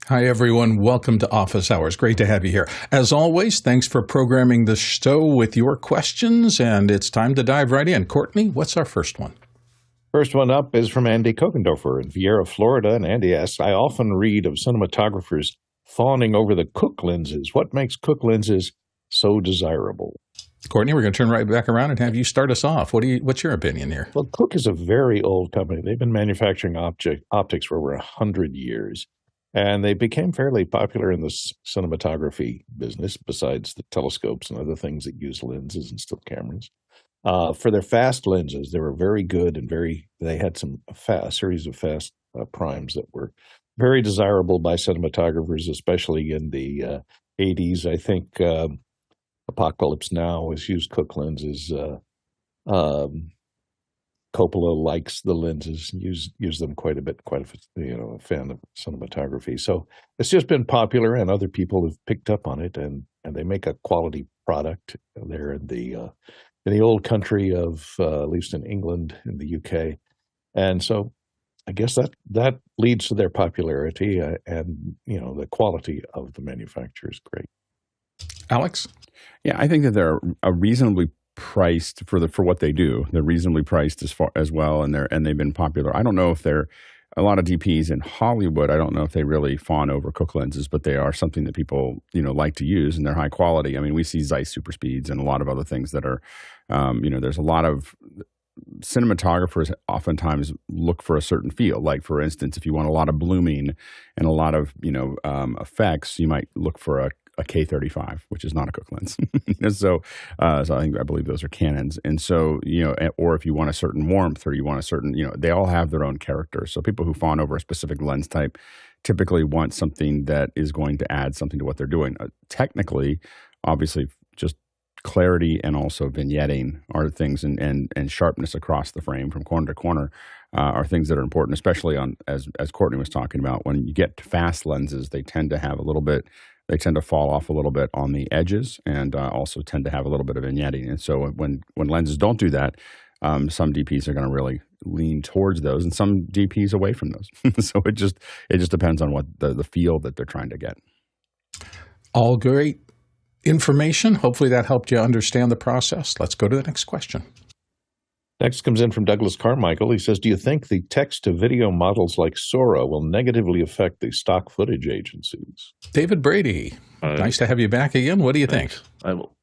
Hi, everyone. Welcome to Office Hours. Great to have you here. As always, thanks for programming the show with your questions, and it's time to dive right in. Courtney, what's our first one? First one up is from Andy Kokendorfer in Viera, Florida, and Andy asks, I often read of cinematographers fawning over the Cooke lenses. What makes Cooke lenses so desirable? Courtney, we're going to turn right back around and have you start us off. What's your opinion here? Well, Cooke is a very old company. They've been manufacturing optics for over 100 years. And they became fairly popular in the cinematography business, besides the telescopes and other things that use lenses and still cameras. For their fast lenses, they were very good and they had a series of fast primes that were very desirable by cinematographers, especially in the 80s. I think Apocalypse Now has used Cooke lenses. Coppola likes the lenses, use them quite a bit, a fan of cinematography. So it's just been popular, and other people have picked up on it, and they make a quality product. They're in the old country of, at least in England, in the UK. And so I guess that leads to their popularity, and the quality of the manufacturer is great. Alex? Yeah, I think that they're a reasonably priced for what they do. They're reasonably priced as well, and they've been popular. I don't know if they're a lot of DPs in Hollywood. I don't know if they really fawn over Cooke lenses, but they are something that people like to use, and they're high quality. I mean, we see Zeiss super speeds and a lot of other things that are, there's a lot of cinematographers oftentimes look for a certain feel. Like, for instance, if you want a lot of blooming and a lot of effects, you might look for a K35, which is not a Cooke lens. So I believe those are Canons. And so, or if you want a certain warmth, or you want a certain, they all have their own character. So people who fawn over a specific lens type typically want something that is going to add something to what they're doing. Technically, obviously, just clarity and also vignetting are things, and sharpness across the frame from corner to corner are things that are important, especially as Courtney was talking about. When you get to fast lenses, they tend to fall off a little bit on the edges, and also tend to have a little bit of vignetting. And so when lenses don't do that, some DPs are going to really lean towards those, and some DPs away from those. So it just depends on what the feel that they're trying to get. All great information. Hopefully that helped you understand the process. Let's go to the next question. Next comes in from Douglas Carmichael. He says, do you think the text-to-video models like Sora will negatively affect the stock footage agencies? David Brady, nice to have you back again. What do you think?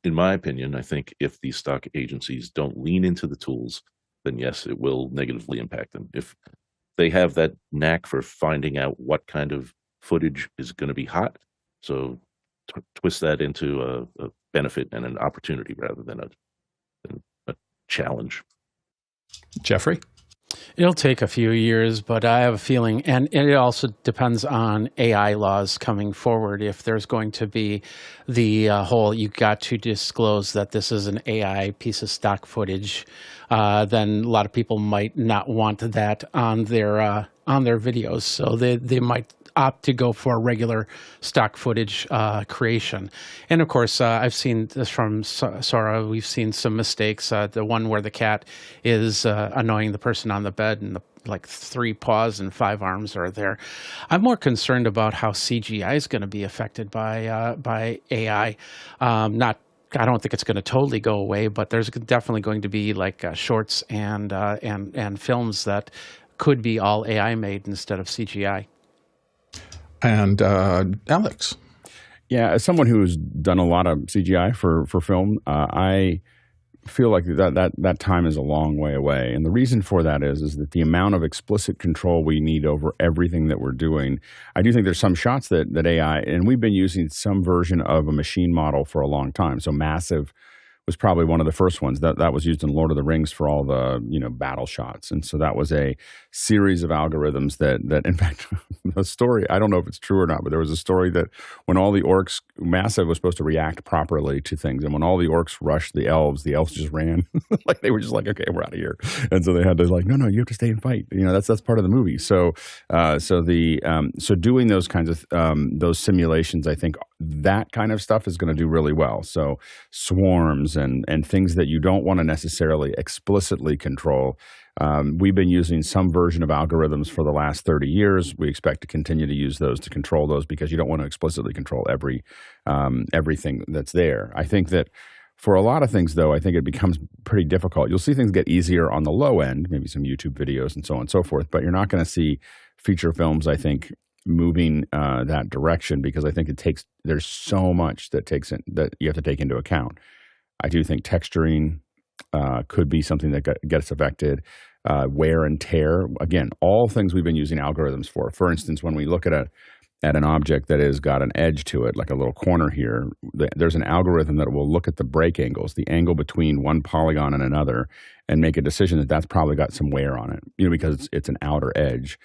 In my opinion, I think if the stock agencies don't lean into the tools, then yes, it will negatively impact them. If they have that knack for finding out what kind of footage is going to be hot, so twist that into a benefit and an opportunity rather than a challenge. Jeffrey? It'll take a few years, but I have a feeling, and it also depends on AI laws coming forward. If there's going to be the whole, you got to disclose that this is an AI piece of stock footage, then a lot of people might not want that on their videos. So they might opt to go for regular stock footage creation. And of course, I've seen this from Sora. We've seen some mistakes. The one where the cat is annoying the person on the bed, and like 3 paws and 5 arms are there. I'm more concerned about how CGI is going to be affected by AI. I don't think it's going to totally go away, but there's definitely going to be like shorts and films that could be all AI made instead of CGI. And Alex? Yeah, as someone who's done a lot of CGI for film, I feel like that time is a long way away. And the reason for that is that the amount of explicit control we need over everything that we're doing, I do think there's some shots that AI, and we've been using some version of a machine model for a long time. So Massive was probably one of the first ones that was used in Lord of the Rings for all the battle shots, and so that was a series of algorithms that in fact, a story, I don't know if it's true or not, but there was a story that when all the orcs, Massive was supposed to react properly to things, and when all the orcs rushed the elves just ran. Like they were just like, okay, we're out of here, and so they had to no, you have to stay and fight. That's part of the movie. So doing those kinds of those simulations, I think that kind of stuff is going to do really well. So swarms and things that you don't want to necessarily explicitly control, We've been using some version of algorithms for the last 30 years. We expect to continue to use those to control those because you don't want to explicitly control everything that's there. I think that for a lot of things, though, I think it becomes pretty difficult. You'll see things get easier on the low end, maybe some YouTube videos and so on and so forth, but you're not going to see feature films, I think, moving that direction because I think there's so much that you have to take into account. I do think texturing could be something that gets affected. Wear and tear, again, all things we've been using algorithms for. For instance, when we look at an object that has got an edge to it, like a little corner here, there's an algorithm that will look at the break angles, the angle between one polygon and another, and make a decision that that's probably got some wear on it, because it's an outer edge.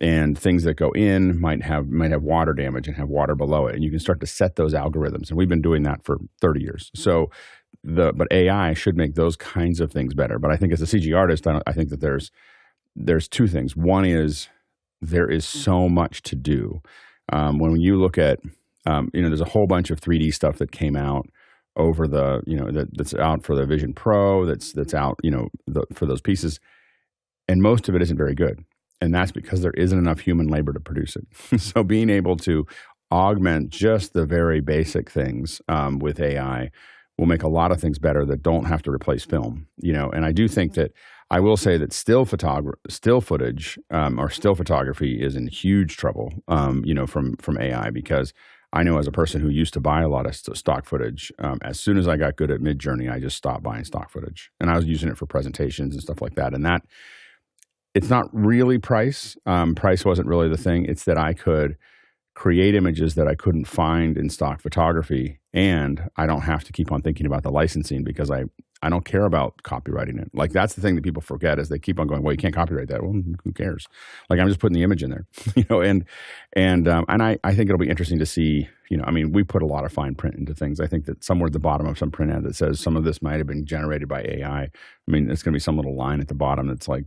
And things that go in might have water damage and have water below it. And you can start to set those algorithms. And we've been doing that for 30 years. So but AI should make those kinds of things better. But I think as a CG artist, I think that there's two things. One is there is so much to do. When you look at, there's a whole bunch of 3D stuff that came out over that's out for the VisionPro, that's out, for those pieces. And most of it isn't very good. And that's because there isn't enough human labor to produce it. So being able to augment just the very basic things with AI will make a lot of things better that don't have to replace film. And I do think that I will say that still footage or still photography is in huge trouble, from AI, because I know as a person who used to buy a lot of stock footage, as soon as I got good at Midjourney, I just stopped buying stock footage, and I was using it for presentations and stuff like that. And that it's not really price. Price wasn't really the thing. It's that I could create images that I couldn't find in stock photography, and I don't have to keep on thinking about the licensing because I don't care about copywriting it. Like, that's the thing that people forget, is they keep on going, well, you can't copyright that. Well, who cares? Like, I'm just putting the image in there, and I think it'll be interesting to see, we put a lot of fine print into things. I think that somewhere at the bottom of some print ad that says some of this might have been generated by AI. It's going to be some little line at the bottom that's like,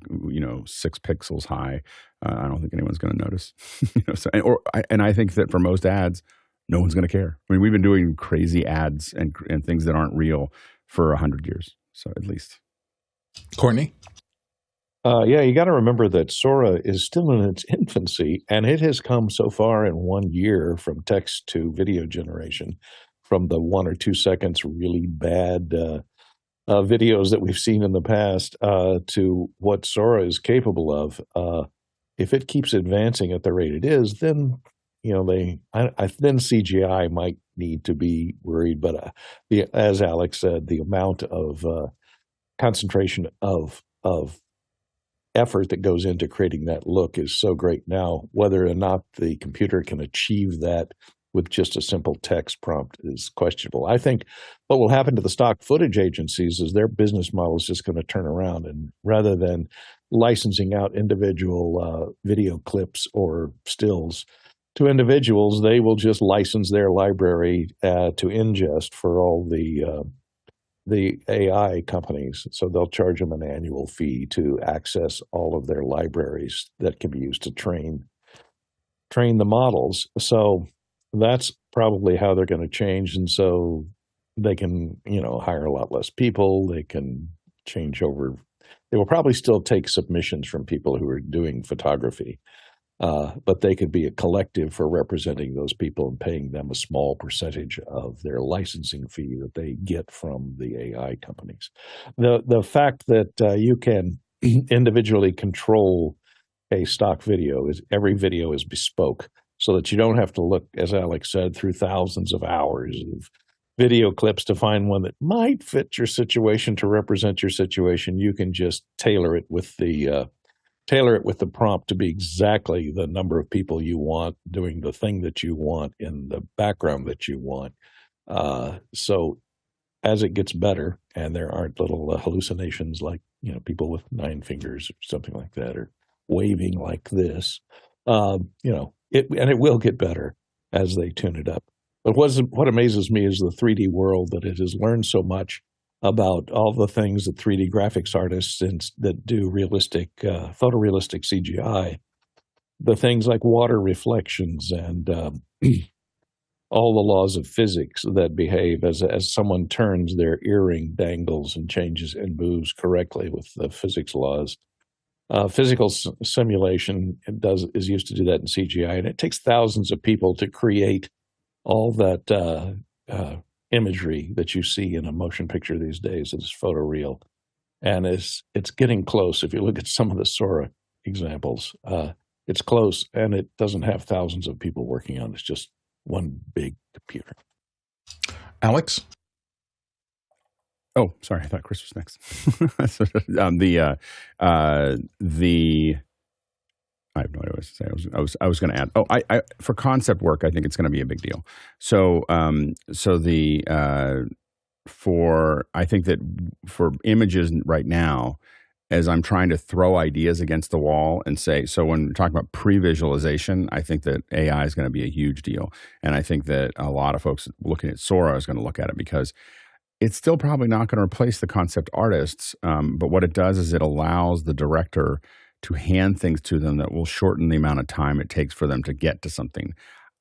6 pixels high. I don't think anyone's going to notice, and I think that for most ads, no one's going to care. We've been doing crazy ads and things that aren't real for 100 years, so at least. Courtney? You got to remember that Sora is still in its infancy, and it has come so far in 1 year from text to video generation, from the 1 or 2 seconds really bad videos that we've seen in the past to what Sora is capable of. If it keeps advancing at the rate it is, then then CGI might need to be worried. But as Alex said, the amount of concentration of effort that goes into creating that look is so great now. Whether or not the computer can achieve that with just a simple text prompt is questionable. I think what will happen to the stock footage agencies is their business model is just going to turn around, and rather than licensing out individual video clips or stills to individuals, they will just license their library to ingest for all the AI companies. So they'll charge them an annual fee to access all of their libraries that can be used to train the models. So that's probably how they're going to change. And so they can, hire a lot less people. They can change over. They will probably still take submissions from people who are doing photography. But they could be a collective for representing those people and paying them a small percentage of their licensing fee that they get from the AI companies. The fact that you can individually control a stock video is every video is bespoke, so that you don't have to look, as Alex said, through thousands of hours of video clips to find one that might fit your situation to represent your situation. You can just tailor it with the prompt to be exactly the number of people you want doing the thing that you want in the background that you want. So as it gets better and there aren't little hallucinations like, people with 9 fingers or something like that, or waving like this, it will get better as they tune it up. But what amazes me is the 3D world, that it has learned so much about all the things that 3D graphics artists that do realistic, photorealistic CGI, the things like water reflections and all the laws of physics that behave as someone turns, their earring dangles and changes and moves correctly with the physics laws. Physical simulation is used to do that in CGI, and it takes thousands of people to create all that imagery that you see in a motion picture these days. It's photoreal, and it's getting close. If you look at some of the Sora examples, it's close, and it doesn't have thousands of people working on it. It's just one big computer. Alex? Oh, sorry. I thought Chris was next. I have no idea what to say. I was going to add. Oh, I for concept work, I think it's going to be a big deal. I think that for images right now, as I'm trying to throw ideas against the wall and say, so when we're talking about pre-visualization, I think that AI is going to be a huge deal. And I think that a lot of folks looking at Sora is going to look at it because it's still probably not going to replace the concept artists. But what it does is it allows the director to hand things to them that will shorten the amount of time it takes for them to get to something.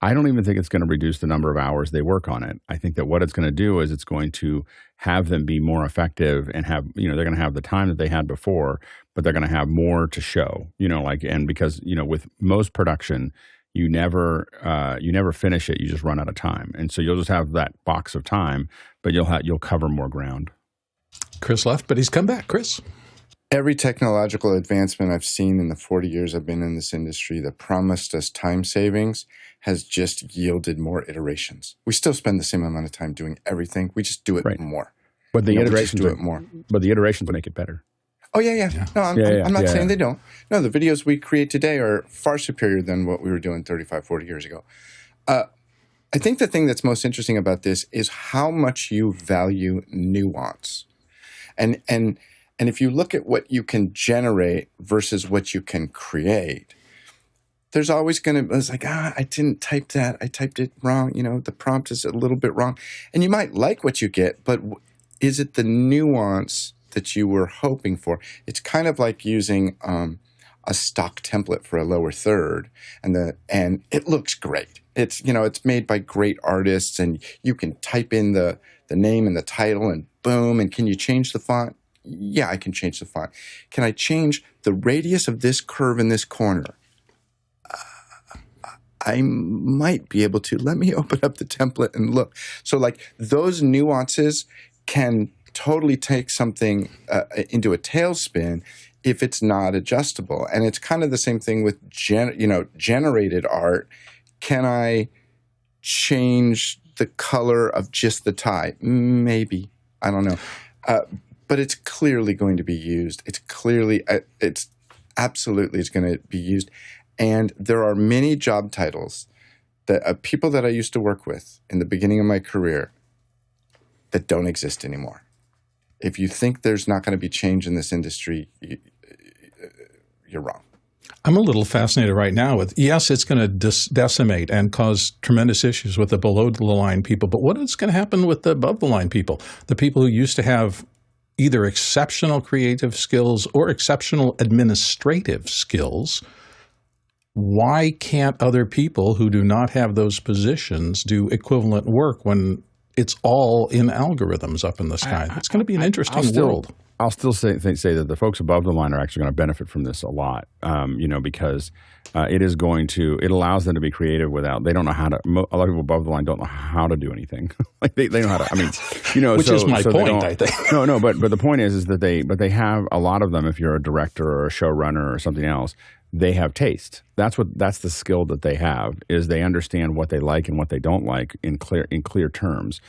I don't even think it's going to reduce the number of hours they work on it. I think that what it's going to do is it's going to have them be more effective and have, they're going to have the time that they had before, but they're going to have more to show, and because, with most production, you never finish it. You just run out of time. And so you'll just have that box of time, but you'll cover more ground. Chris left, but he's come back. Chris? Every technological advancement I've seen in the 40 years I've been in this industry that promised us time savings has just yielded more iterations. We still spend the same amount of time doing everything. We just do it more. But the iterations do it more. But the iterations make it better. Oh, yeah. No, I'm not saying they don't. No, the videos we create today are far superior than what we were doing 35, 40 years ago. I think the thing that's most interesting about this is how much you value nuance. And if you look at what you can generate versus what you can create, there's always going to, it's like, I didn't type that. I typed it wrong. The prompt is a little bit wrong. And you might like what you get, but is it the nuance that you were hoping for? It's kind of like using a stock template for a lower third, and it looks great. It's made by great artists, and you can type in the name and the title, and boom. And can you change the font? Yeah, I can change the font. Can I change the radius of this curve in this corner? I might be able to. Let me open up the template and look. So those nuances can totally take something into a tailspin if it's not adjustable. And it's kind of the same thing with generated art. Can I change the color of just the tie? Maybe. I don't know. But it's clearly going to be used. It's absolutely going to be used. And there are many job titles that people that I used to work with in the beginning of my career that don't exist anymore. If you think there's not going to be change in this industry, you're wrong. I'm a little fascinated right now with, yes, it's going to decimate and cause tremendous issues with the below-the-line people, but what is going to happen with the above-the-line people, the people who used to have either exceptional creative skills or exceptional administrative skills? Why can't other people who do not have those positions do equivalent work when it's all in algorithms up in the sky? It's going to be an interesting world. I'll still say that the folks above the line are actually going to benefit from this a lot, because it allows them to be creative they don't know how to, a lot of people above the line don't know how to do anything. they know how to, which is my point, I think. No, but the point is that they have a lot of them, if you're a director or a showrunner or something else, they have taste. That's the skill that they have, is they understand what they like and what they don't like in clear terms.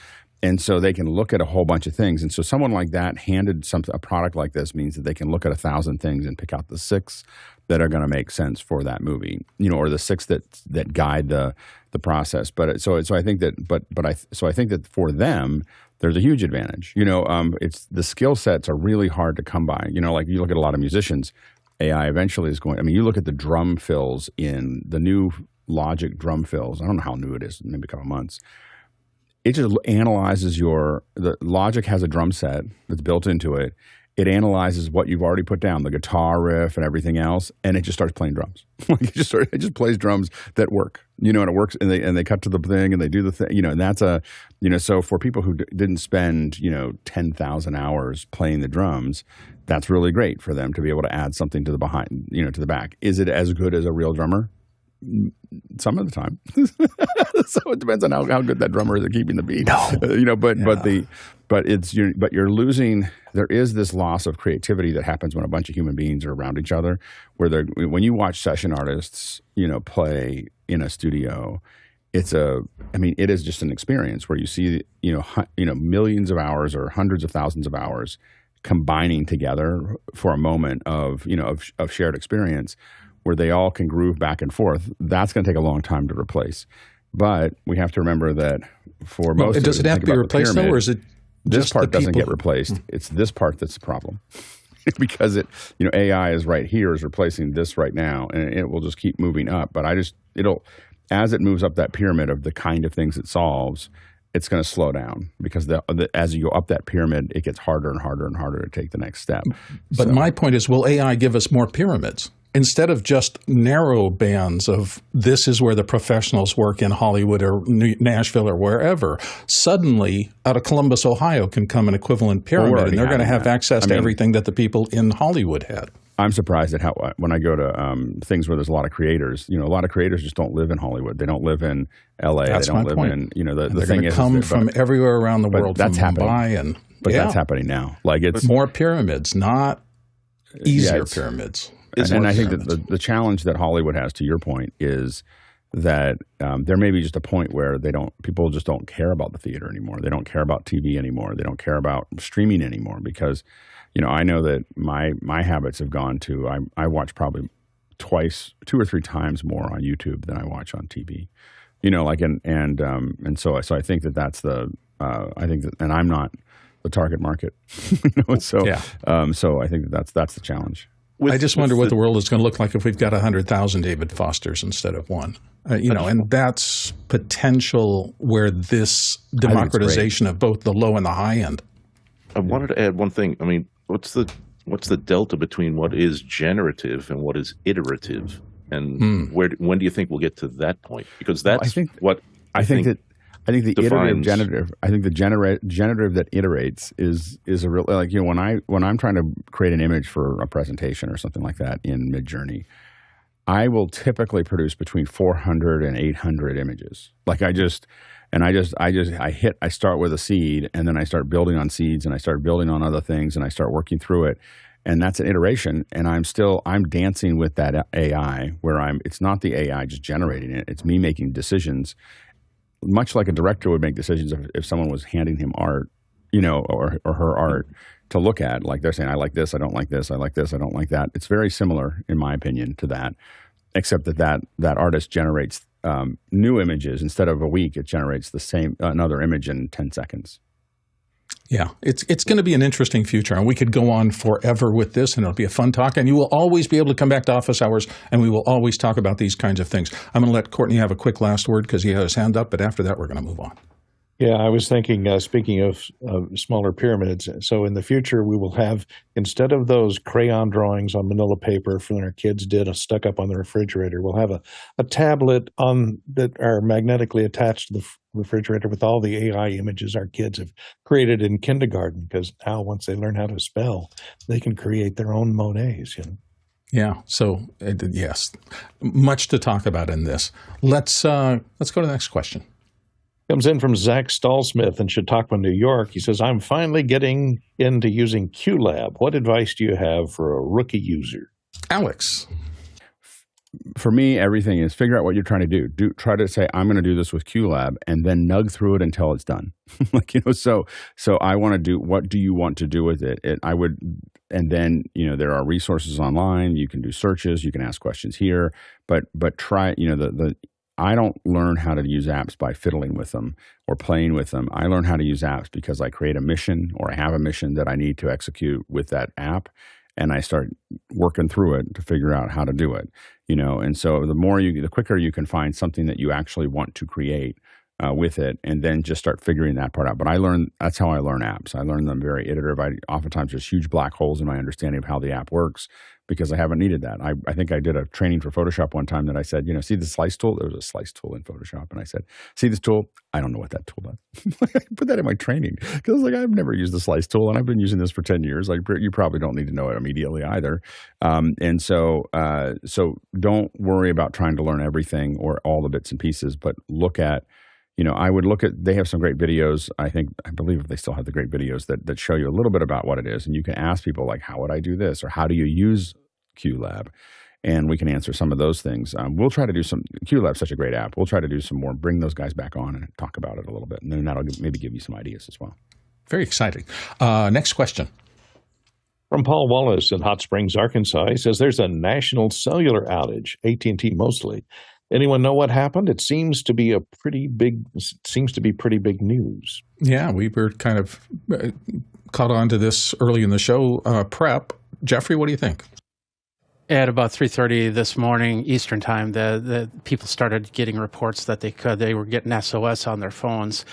And so they can look at a whole bunch of things. And so someone like that handed a product like this means that they can look at 1,000 things and pick out the 6 that are going to make sense for that movie, or the 6 that guide the process. But so I think that for them, there's a huge advantage. It's the skill sets are really hard to come by. Like you look at a lot of musicians, AI eventually is going. You look at the drum fills in the new Logic drum fills. I don't know how new it is, maybe a couple months. It just analyzes the Logic has a drum set that's built into it, it analyzes what you've already put down, the guitar riff and everything else, and it just starts playing drums. It just plays drums that work, and it works, and they cut to the thing and they do the thing, and that's so for people who didn't spend 10,000 hours playing the drums, that's really great for them to be able to add something to the behind, to the back. Is it as good as a real drummer? Some of the time. So it depends on how good that drummer is at keeping the beat. But you're losing. There is this loss of creativity that happens when a bunch of human beings are around each other. When you watch session artists, play in a studio, it is just an experience where you see millions of hours or hundreds of thousands of hours combining together for a moment of shared experience, where they all can groove back and forth. That's going to take a long time to replace. But we have to remember that for most of it, does it have to be replaced though, or is it this part doesn't get replaced? It's this part that's the problem. Because AI is right here, is replacing this right now, and it will just keep moving up. But as it moves up that pyramid of the kind of things it solves, it's going to slow down, because as you go up that pyramid, it gets harder and harder and harder to take the next step. But my point is, will AI give us more pyramids? Instead of just narrow bands of this is where the professionals work in Hollywood or Nashville or wherever, suddenly out of Columbus, Ohio can come an equivalent pyramid, and they're going to have access to everything that the people in Hollywood had. I'm surprised at when I go to things where there's a lot of creators, a lot of creators just don't live in Hollywood. They don't live in LA. That's they don't my live point. in, they're going to come from everywhere around the world. That's happening. That's happening now. It's more pyramids, not easier pyramids. And I think that the challenge that Hollywood has, to your point, is that there may be just a point where people just don't care about the theater anymore. They don't care about TV anymore. They don't care about streaming anymore, because, I know that my habits have gone to, I watch probably 2 or 3 times more on YouTube than I watch on TV. And so I think that's and I'm not the target market. So I think that's the challenge. I just wonder what the world is going to look like if we've got 100,000 David Fosters instead of one. And that's potential where this democratization of both the low and the high end. I wanted to add one thing. What's the delta between what is generative and what is iterative, and when do you think we'll get to that point? Because that's I think the iterative generative. I think the generative that iterates is a real, when I'm trying to create an image for a presentation or something like that in Midjourney, I will typically produce between 400 and 800 images. I start with a seed, and then I start building on seeds, and I start building on other things, and I start working through it. And that's an iteration, and I'm dancing with that AI where it's not the AI just generating it, it's me making decisions. Much like a director would make decisions if someone was handing him art, or her art to look at, like they're saying, I like this, I don't like this, I like this, I don't like that. It's very similar, in my opinion, to that, except that artist generates new images. Instead of a week, it generates another image in 10 seconds. Yeah, it's going to be an interesting future, and we could go on forever with this, and it'll be a fun talk, and you will always be able to come back to office hours, and we will always talk about these kinds of things. I'm going to let Courtney have a quick last word because he had his hand up, but after that, we're going to move on. Yeah, I was thinking, speaking of smaller pyramids, so in the future we will have, instead of those crayon drawings on manila paper from our kids did stuck up on the refrigerator, we'll have a tablet that are magnetically attached to the refrigerator with all the AI images our kids have created in kindergarten, because now once they learn how to spell, they can create their own Monets. Yeah, so yes, much to talk about in this. Let's go to the next question. Comes in from Zach Stallsmith in Chautauqua, New York. He says, I'm finally getting into using Qlab. What advice do you have for a rookie user? Alex. For me, everything is figure out what you're trying to do. Try to say, I'm going to do this with Qlab, and then nug through it until it's done. So I want to do, what do you want to do with it? And then, there are resources online. You can do searches. You can ask questions here, but try, I don't learn how to use apps by fiddling with them or playing with them. I learn how to use apps because I create a mission, or I have a mission that I need to execute with that app, and I start working through it to figure out how to do it. And so the quicker you can find something that you actually want to create, with it, and then just start figuring that part out. But that's how I learn apps. I learn them very iterative. Oftentimes there's huge black holes in my understanding of how the app works because I haven't needed that. I think I did a training for Photoshop one time that I said, see the slice tool? There was a slice tool in Photoshop. And I said, see this tool? I don't know what that tool does. I put that in my training because I was like, I've never used the slice tool and I've been using this for 10 years. Like, you probably don't need to know it immediately either. And so don't worry about trying to learn everything or all the bits and pieces, but look at, I would look at, they have some great videos. I believe they still have the great videos that show you a little bit about what it is. And you can ask people like, how would I do this? Or how do you use Qlab? And we can answer some of those things. We'll try to do Qlab's such a great app. We'll try to do some more, bring those guys back on and talk about it a little bit. And then that'll maybe give you some ideas as well. Very exciting. Next question. From Paul Wallace in Hot Springs, Arkansas. He says there's a national cellular outage, AT&T mostly. Anyone know what happened? It seems to be pretty big news. Yeah, we were kind of caught on to this early in the show prep. Jeffrey, what do you think? At about 3:30 this morning Eastern time, the people started getting reports that they were getting SOS on their phones.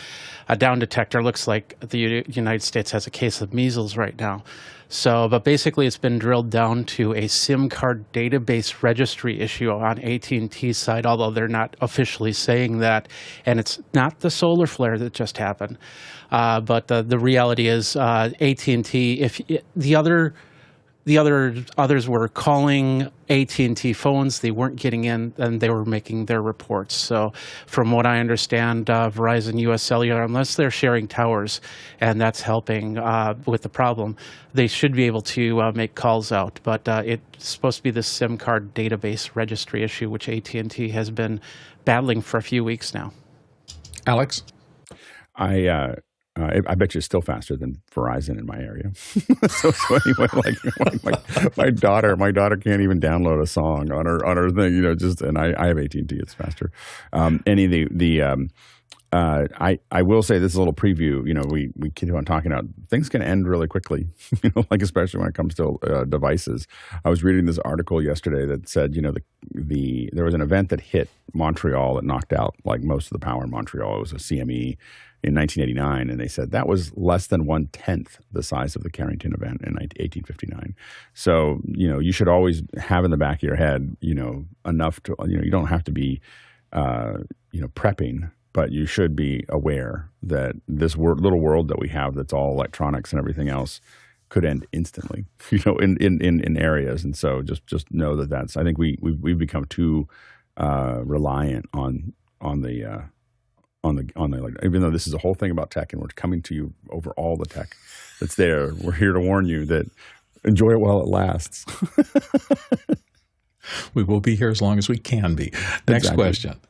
A down detector looks like the United States has a case of measles right now. So, but basically it's been drilled down to a SIM card database registry issue on AT&T's side, although they're not officially saying that. And it's not the solar flare that just happened. But the reality is AT&T, if others were calling AT&T phones, they weren't getting in, and they were making their reports. So from what I understand, Verizon, US Cellular, unless they're sharing towers, and that's helping with the problem, they should be able to make calls out. But it's supposed to be the SIM card database registry issue, which AT&T has been battling for a few weeks now. Alex? I bet you it's still faster than Verizon in my area. so anyway, my daughter can't even download a song on her thing, and I have AT&T, it's faster. I will say this is a little preview. We keep on talking about things can end really quickly. Especially when it comes to devices. I was reading this article yesterday that said, there was an event that hit Montreal that knocked out like most of the power in Montreal. It was a CME in 1989, and they said that was less than 1/10 the size of the Carrington event in 1859. So, you should always have in the back of your head, enough to, you don't have to be, prepping, but you should be aware that this little world that we have that's all electronics and everything else could end instantly, in areas. And so just know that's, I think we've become too reliant on the even though this is a whole thing about tech and we're coming to you over all the tech that's there, we're here to warn you that enjoy it while it lasts. We will be here as long as we can be. Next question.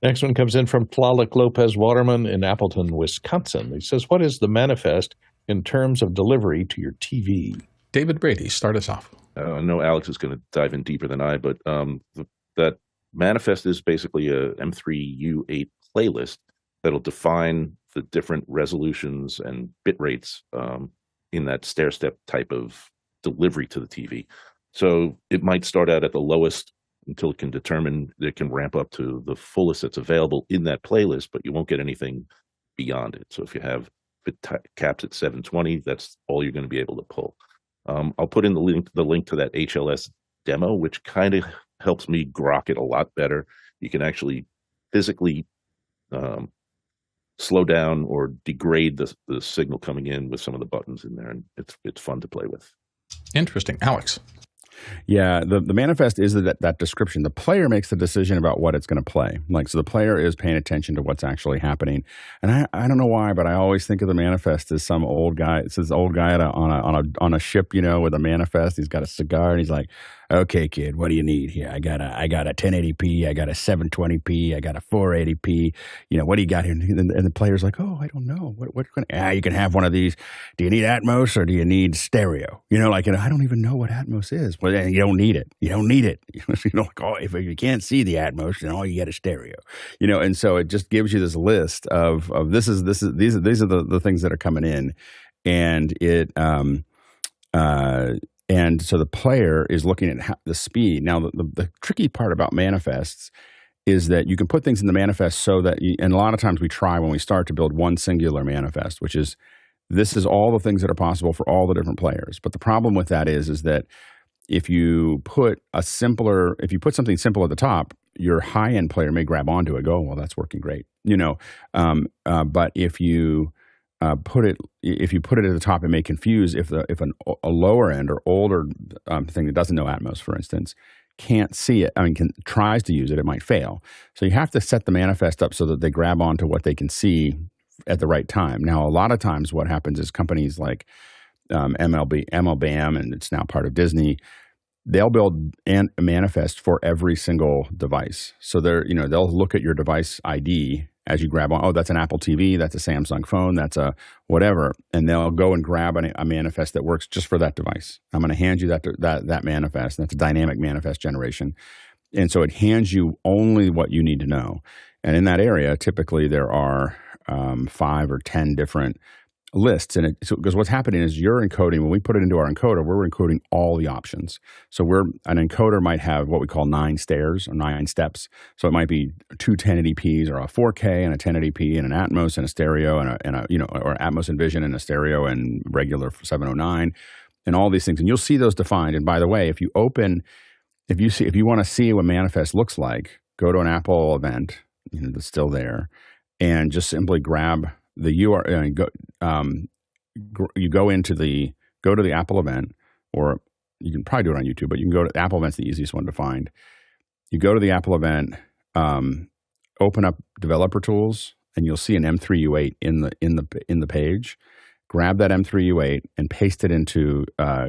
Next one comes in from Tlaloc Lopez Waterman in Appleton, Wisconsin. He says, what is the manifest in terms of delivery to your TV? David Brady, start us off. I know Alex is going to dive in deeper than I, but that manifest is basically a M3U8 playlist that'll define the different resolutions and bit rates in that stair-step type of delivery to the TV. So it might start out at the lowest until it can determine it can ramp up to the fullest that's available in that playlist, but you won't get anything beyond it. So if you have bit caps at 720, that's all you're going to be able to pull. I'll put in the link to that HLS demo, which kind of helps me grok it a lot better. You can actually physically slow down or degrade the signal coming in with some of the buttons in there, and it's fun to play with. Interesting. Alex? Yeah, the manifest is that description. The player makes the decision about what it's going to play. So the player is paying attention to what's actually happening. And I don't know why, but I always think of the manifest as some old guy. It's this old guy on a ship, with a manifest. He's got a cigar and he's like, "Okay, kid, what do you need here? I got a 1080p, I got a 720p, I got a 480p. What do you got here?" And the player's like, "Oh, I don't know. You can have one of these. Do you need Atmos or do you need stereo? I don't even know what Atmos is. Well, you don't need it. You don't need it. If you can't see the Atmos, then all you get is stereo. And so it just gives you this list of these are the things that are coming in, and it and so the player is looking at the speed. Now, the tricky part about manifests is that you can put things in the manifest so that, and a lot of times we try when we start to build one singular manifest, which is, this is all the things that are possible for all the different players. But the problem with that is that if you put something simple at the top, your high-end player may grab onto it, go, well, that's working great, but if you put it at the top, it may confuse if a lower end or older thing that doesn't know Atmos, for instance, can't see it. Tries to use it, it might fail. So you have to set the manifest up so that they grab onto what they can see at the right time. Now, a lot of times what happens is companies like MLBAM, and it's now part of Disney, they'll build a manifest for every single device. So they'll look at your device ID as you grab on, oh, that's an Apple TV, that's a Samsung phone, that's a whatever, and they'll go and grab a manifest that works just for that device. I'm going to hand you that manifest. That's a dynamic manifest generation. And so it hands you only what you need to know. And in that area, typically there are 5 or 10 different lists. And because what's happening is you're encoding, when we put it into our encoder, we're encoding all the options. So an encoder might have what we call 9 stairs or 9 steps. So it might be 2 1080p's or a 4K and a 1080p and an Atmos and a stereo or Atmos and Vision and a stereo and regular 709 and all these things. And you'll see those defined. And by the way, if you want to see what manifest looks like, go to an Apple event, that's still there, and just simply grab the URL. Go to the Apple event, or you can probably do it on YouTube, but you can go to Apple event's the easiest one to find. You go to the Apple event, open up developer tools, and you'll see an M3U8 in the page. Grab that M3U8 and paste it into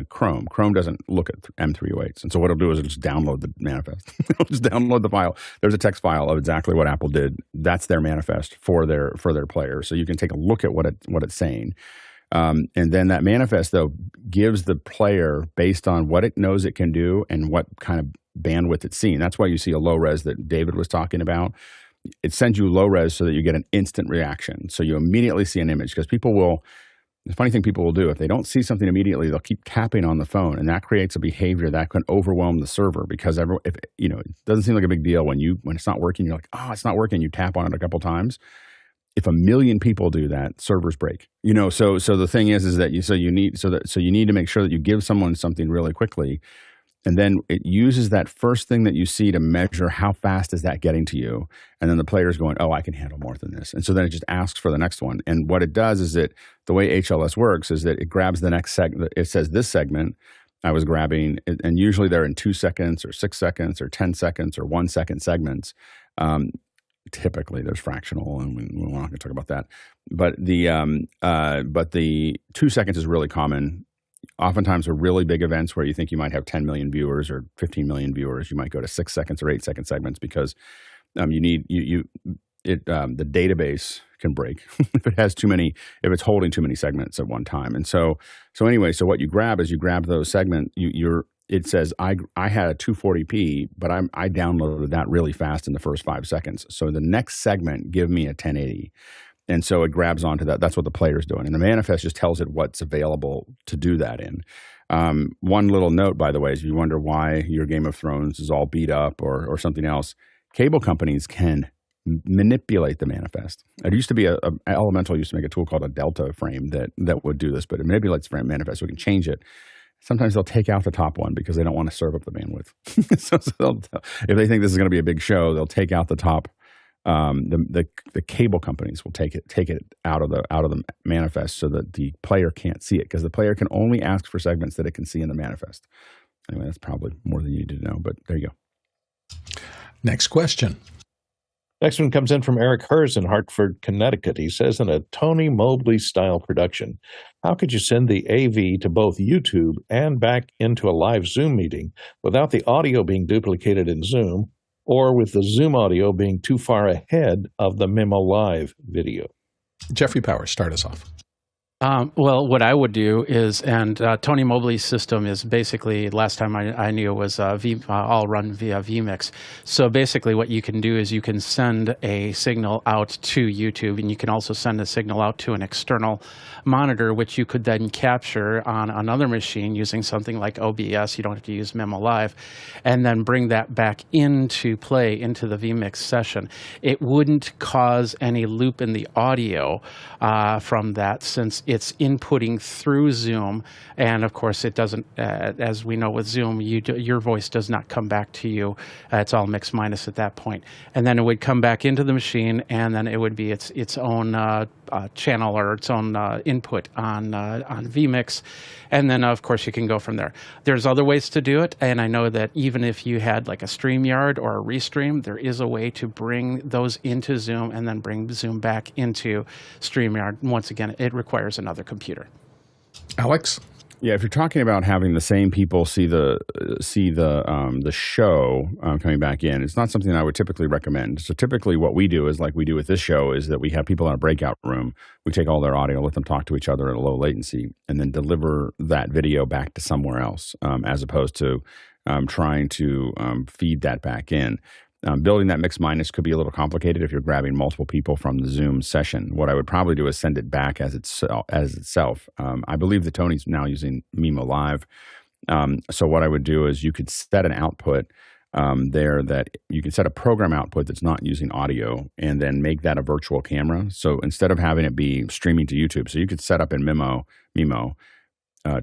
Chrome. Chrome doesn't look at M3U8s. And so what it'll do is it'll just download the manifest. It'll just download the file. There's a text file of exactly what Apple did. That's their manifest for their player. So you can take a look at what it's saying. And then that manifest, though, gives the player, based on what it knows it can do and what kind of bandwidth it's seeing. That's why you see a low res that David was talking about. It sends you low res so that you get an instant reaction. So you immediately see an image, because the funny thing people will do, if they don't see something immediately, they'll keep tapping on the phone, and that creates a behavior that can overwhelm the server, because it doesn't seem like a big deal when it's not working. You're like, oh, it's not working. You tap on it a couple times. If 1 million people do that, servers break. So the thing is that you need to make sure that you give someone something really quickly, and then it uses that first thing that you see to measure how fast is that getting to you. And then the player's going, oh, I can handle more than this. And so then it just asks for the next one. And what it does is that the way HLS works is that it grabs the next segment. It says this segment I was grabbing, and usually they're in 2 seconds or 6 seconds or 10 seconds or 1 second segments. Typically there's fractional, and we're not going to talk about that. But the 2 seconds is really common. Oftentimes for really big events where you think you might have 10 million viewers or 15 million viewers, you might go to 6 seconds or 8 second segments, because the database can break if it's holding too many segments at one time. And so what you grab is those segments. It says I had a 240p, but I downloaded that really fast in the first 5 seconds. So the next segment, give me a 1080. And so it grabs onto that. That's what the player's doing. And the manifest just tells it what's available to do that in. One little note, by the way, is if you wonder why your Game of Thrones is all beat up or something else, cable companies can manipulate the manifest. It used to be Elemental used to make a tool called a Delta frame that would do this, but it manipulates the manifest, so we can change it. Sometimes they'll take out the top one because they don't want to serve up the bandwidth. so if they think this is going to be a big show, they'll take out the top. The cable companies will take it out of the manifest so that the player can't see it, because the player can only ask for segments that it can see in the manifest. Anyway, that's probably more than you need to know, but there you go. Next question. Next one comes in from Eric Hers in Hartford, Connecticut. He says, in a Tony Mobley style production, how could you send the AV to both YouTube and back into a live Zoom meeting without the audio being duplicated in Zoom, or with the Zoom audio being too far ahead of the mimoLive video? Jeffrey Powers, start us off. Well, what I would do is, and Tony Mobley's system is basically, last time I knew it was all run via vMix. So basically what you can do is you can send a signal out to YouTube, and you can also send a signal out to an external monitor, which you could then capture on another machine using something like OBS. You don't have to use mimoLive, and then bring that back into play into the vMix session. It wouldn't cause any loop in the audio from that, since it's inputting through Zoom, and of course it doesn't, as we know with Zoom, your voice does not come back to you. It's all mix minus at that point. And then it would come back into the machine, and then it would be its own channel or its own input on vMix. And then, of course, you can go from there. There's other ways to do it, and I know that even if you had like a StreamYard or a Restream, there is a way to bring those into Zoom and then bring Zoom back into StreamYard. Once again, it requires another computer. Alex? Yeah, if you're talking about having the same people see the show coming back in, it's not something I would typically recommend. So typically what we do is, like we do with this show, is that we have people in a breakout room. We take all their audio, let them talk to each other at a low latency, and then deliver that video back to somewhere else, as opposed to trying to feed that back in. Building that mix minus could be a little complicated if you're grabbing multiple people from the Zoom session. What I would probably do is send it back as itself. I believe that Tony's now using mimoLive. So what I would do is you could set an output there that you can set a program output that's not using audio, and then make that a virtual camera. So instead of having it be streaming to YouTube, so you could set up in Mimo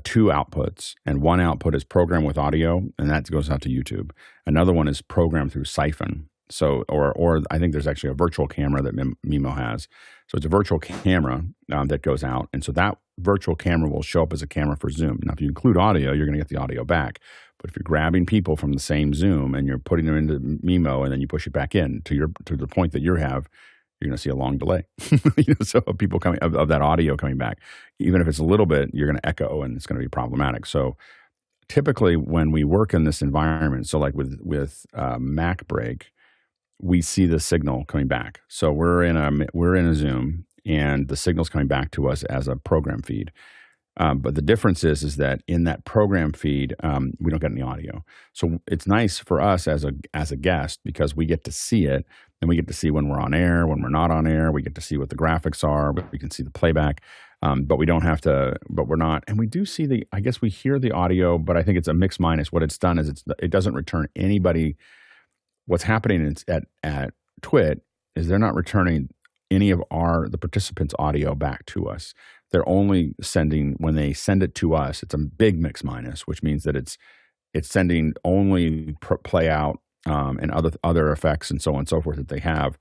two outputs, and one output is programmed with audio, and that goes out to YouTube. Another one is programmed through Siphon. So, or I think there's actually a virtual camera that Mimo has. So it's a virtual camera that goes out, and so that virtual camera will show up as a camera for Zoom. Now, if you include audio, you're going to get the audio back. But if you're grabbing people from the same Zoom and you're putting them into Mimo, and then you push it back in to the point that you have, you're going to see a long delay. So people coming of that audio coming back, even if it's a little bit, you're going to echo, and it's going to be problematic. So typically when we work in this environment, so like with MacBreak, we see the signal coming back. So we're in a Zoom, and the signal's coming back to us as a program feed. But the difference is that in that program feed, we don't get any audio. So it's nice for us as a guest, because we get to see it, and we get to see when we're on air, when we're not on air. We get to see what the graphics are. We can see the playback, but we don't have to. But we're not, and we do see I guess we hear the audio, but I think it's a mix minus. What it's done is it doesn't return anybody. What's happening at Twit is they're not returning any of the participants' audio back to us. They're only sending, when they send it to us, it's a big mix minus, which means that it's sending only play out and other effects and so on and so forth that they have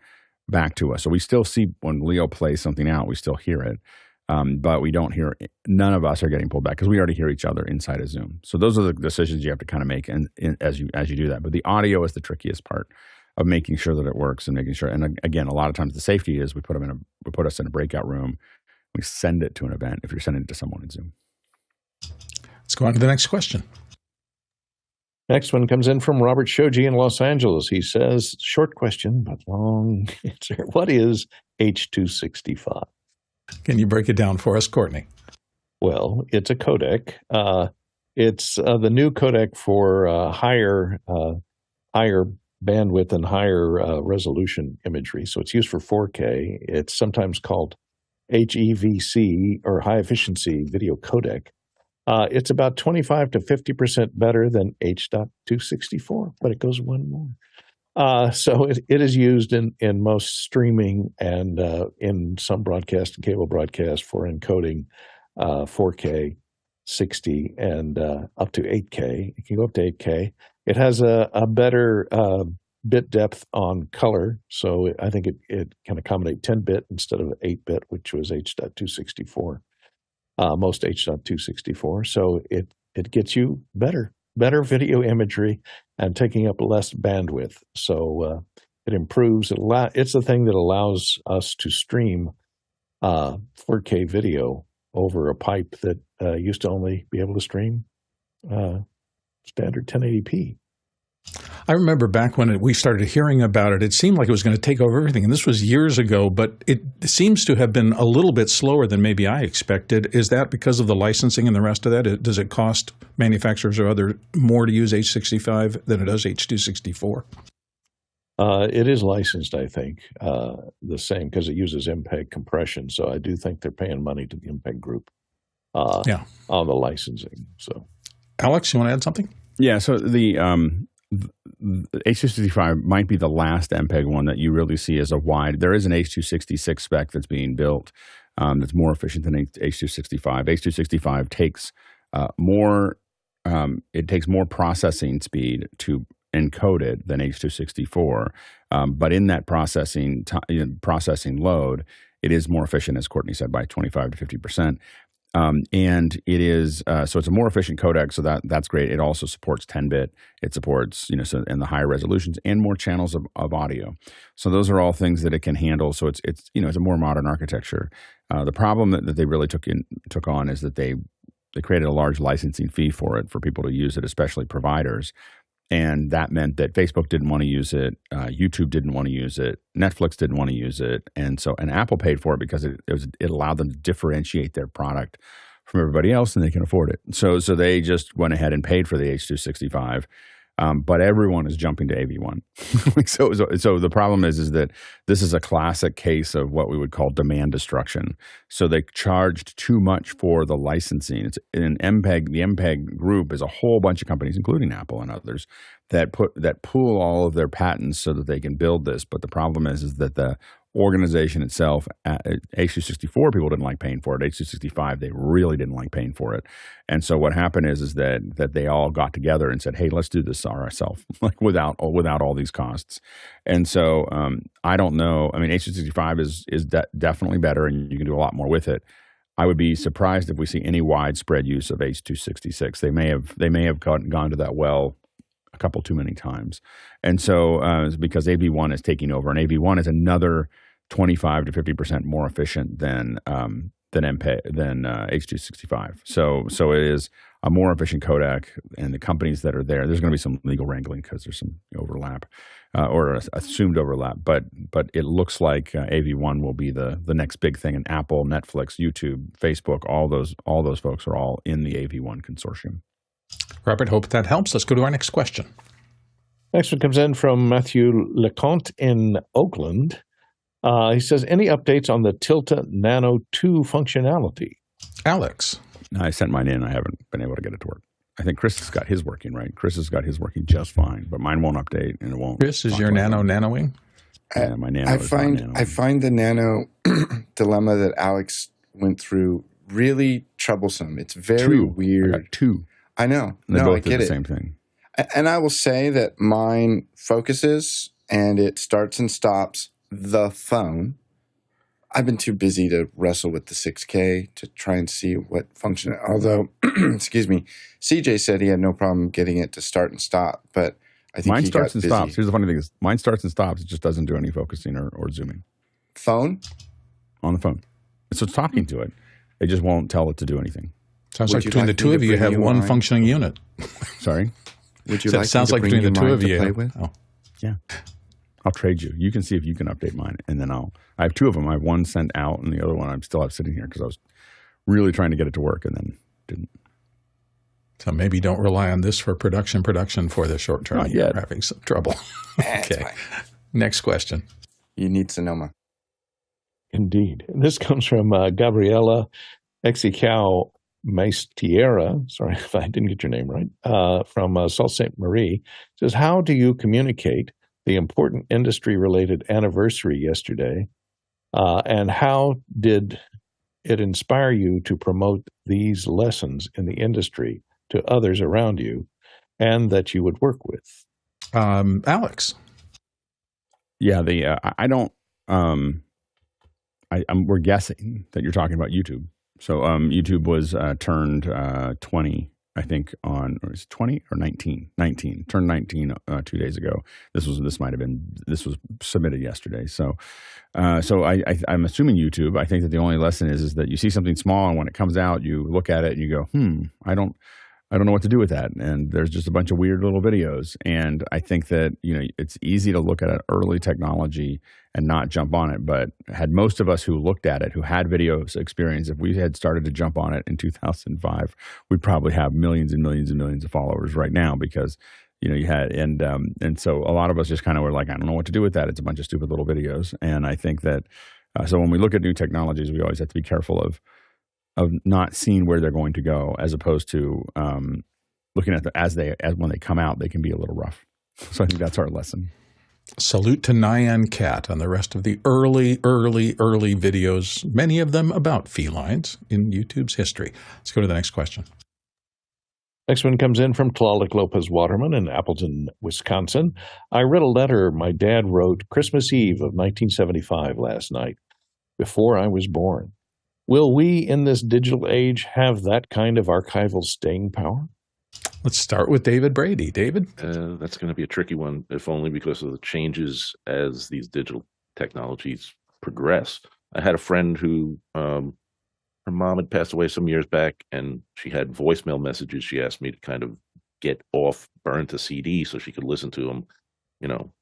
back to us. So we still see when Leo plays something out, we still hear it, but we don't hear. None of us are getting pulled back because we already hear each other inside of Zoom. So those are the decisions you have to kind of make, and as you do that. But the audio is the trickiest part of making sure that it works, and making sure. And again, a lot of times the safety is we put us in a breakout room. We send it to an event if you're sending it to someone in Zoom. Let's go on to the next question. Next one comes in from Robert Shoji in Los Angeles. He says, short question, but long answer. What is H.265? Can you break it down for us, Courtney? Well, it's a codec. It's the new codec for higher bandwidth and higher resolution imagery. So it's used for 4K. It's sometimes called HEVC, or high efficiency video codec. It's about 25 to 50% better than H.264, but it goes one more. So it is used in most streaming and in some broadcast and cable broadcast for encoding 4K, 60, and up to 8K. It can go up to 8K. It has a better bit depth on color, so I think it can accommodate 10-bit instead of 8-bit, which was H.264. Most H.264. So it gets you better video imagery and taking up less bandwidth. So it improves. It's the thing that allows us to stream 4K video over a pipe that used to only be able to stream standard 1080p. I remember back when we started hearing about it, it seemed like it was going to take over everything. And this was years ago, but it seems to have been a little bit slower than maybe I expected. Is that because of the licensing and the rest of that? Does it cost manufacturers or other more to use H65 than it does H.264? It is licensed, I think, the same because it uses MPEG compression. So I do think they're paying money to the MPEG group on the licensing. So, Alex, you want to add something? Yeah. So the H.265 might be the last MPEG one that you really see as a wide. There is an H.266 spec that's being built that's more efficient than H.265. H.265 takes more processing speed to encode it than H.264, but in that processing load, it is more efficient, as Courtney said, by 25 to 50%. And it is so it's a more efficient codec, so that's great. It also supports 10-bit. It supports and the higher resolutions and more channels of audio. So those are all things that it can handle. So it's a more modern architecture. The problem that they really took on is that they created a large licensing fee for people to use it, especially providers. And that meant that Facebook didn't want to use it, YouTube didn't want to use it, Netflix didn't want to use it, and Apple paid for it because it allowed them to differentiate their product from everybody else, and they can afford it. So they just went ahead and paid for the H.265, but everyone is jumping to AV1. So the problem is that this is a classic case of what we would call demand destruction. So they charged too much for the licensing. It's in MPEG. The MPEG group is a whole bunch of companies, including Apple and others, that pool all of their patents so that they can build this. But the problem is that the organization itself, H.264 people didn't like paying for it. H.265 they really didn't like paying for it. And so what happened is that they all got together and said, hey, let's do this ourselves, like without all these costs. And so I don't know. I mean, H.265 is definitely better, and you can do a lot more with it. I would be surprised if we see any widespread use of H.266. They may have gone to that well a couple too many times. And so it's because AV1 is taking over, and AV1 is another 25 to 50% more efficient than H.265. So it is a more efficient codec, and the companies that are there's going to be some legal wrangling because there's some overlap or assumed overlap, but it looks like AV1 will be the next big thing, and Apple, Netflix, YouTube, Facebook, all those folks are all in the AV1 consortium. Robert, hope that helps. Let's go to our next question. Next one comes in from Matthew Leconte in Oakland. He says, any updates on the Tilta Nano II functionality? Alex. I sent mine in. I haven't been able to get it to work. I think Chris has got his working, right? Chris has got his working just fine, but mine won't update, and it won't. Chris, is your nanoing? Yeah, my Nano I find the Nano dilemma that Alex went through really troublesome. It's very weird. I got two. I know. They both I get the it. same thing. And I will say that mine focuses and it starts and stops the phone. I've been too busy to wrestle with the 6K to try and see what function. Although, excuse me, CJ said he had no problem getting it to start and stop, but I think mine he starts got and busy. stops. Here's the funny thing: is mine starts and stops. It just doesn't do any focusing or zooming. Phone on the phone. So it's talking to it. It just won't tell it to do anything. Sounds like between the two of you have one functioning unit. Sorry? Would you like sounds me to like bring between the two of to you. play with? Oh. Yeah. I'll trade you. You can see if you can update mine, and then I have two of them. I have one sent out, and the other one I still have sitting here because I was really trying to get it to work and then didn't. So maybe don't rely on this for production for the short term. Not yet. You're having some trouble. Okay. Next question. You need Sonoma. Indeed. And this comes from Gabriela Exicao Maistiera. Sorry if I didn't get your name right. From Sault Ste. Marie. Says, how do you communicate the important industry-related anniversary yesterday? And how did it inspire you to promote these lessons in the industry to others around you and that you would work with? Alex. Yeah, I don't. We're guessing that you're talking about YouTube. So YouTube was turned 20, I think, on, or is it 20 or 19? 19. Turned 19 2 days ago. This was submitted yesterday. So I'm assuming YouTube. I think that the only lesson is that you see something small, and when it comes out, you look at it and you go, I don't know what to do with that. And there's just a bunch of weird little videos. And I think that, it's easy to look at an early technology and not jump on it. But had most of us who looked at it, who had videos experience, if we had started to jump on it in 2005, we'd probably have millions and millions and millions of followers right now because, you had, and so a lot of us just kind of were like, I don't know what to do with that. It's a bunch of stupid little videos. And I think that, so when we look at new technologies, we always have to be careful of not seeing where they're going to go, as opposed to looking at them as when they come out, they can be a little rough. So I think that's our lesson. Salute to Nyan Cat and the rest of the early videos, many of them about felines in YouTube's history. Let's go to the next question. Next one comes in from Tlaloc Lopez Waterman in Appleton, Wisconsin. I read a letter my dad wrote Christmas Eve of 1975 last night, before I was born. Will we, in this digital age, have that kind of archival staying power? Let's start with David Brady. David? That's going to be a tricky one, if only because of the changes as these digital technologies progress. I had a friend who, her mom had passed away some years back, and she had voicemail messages. She asked me to kind of get off, burn to CD so she could listen to them,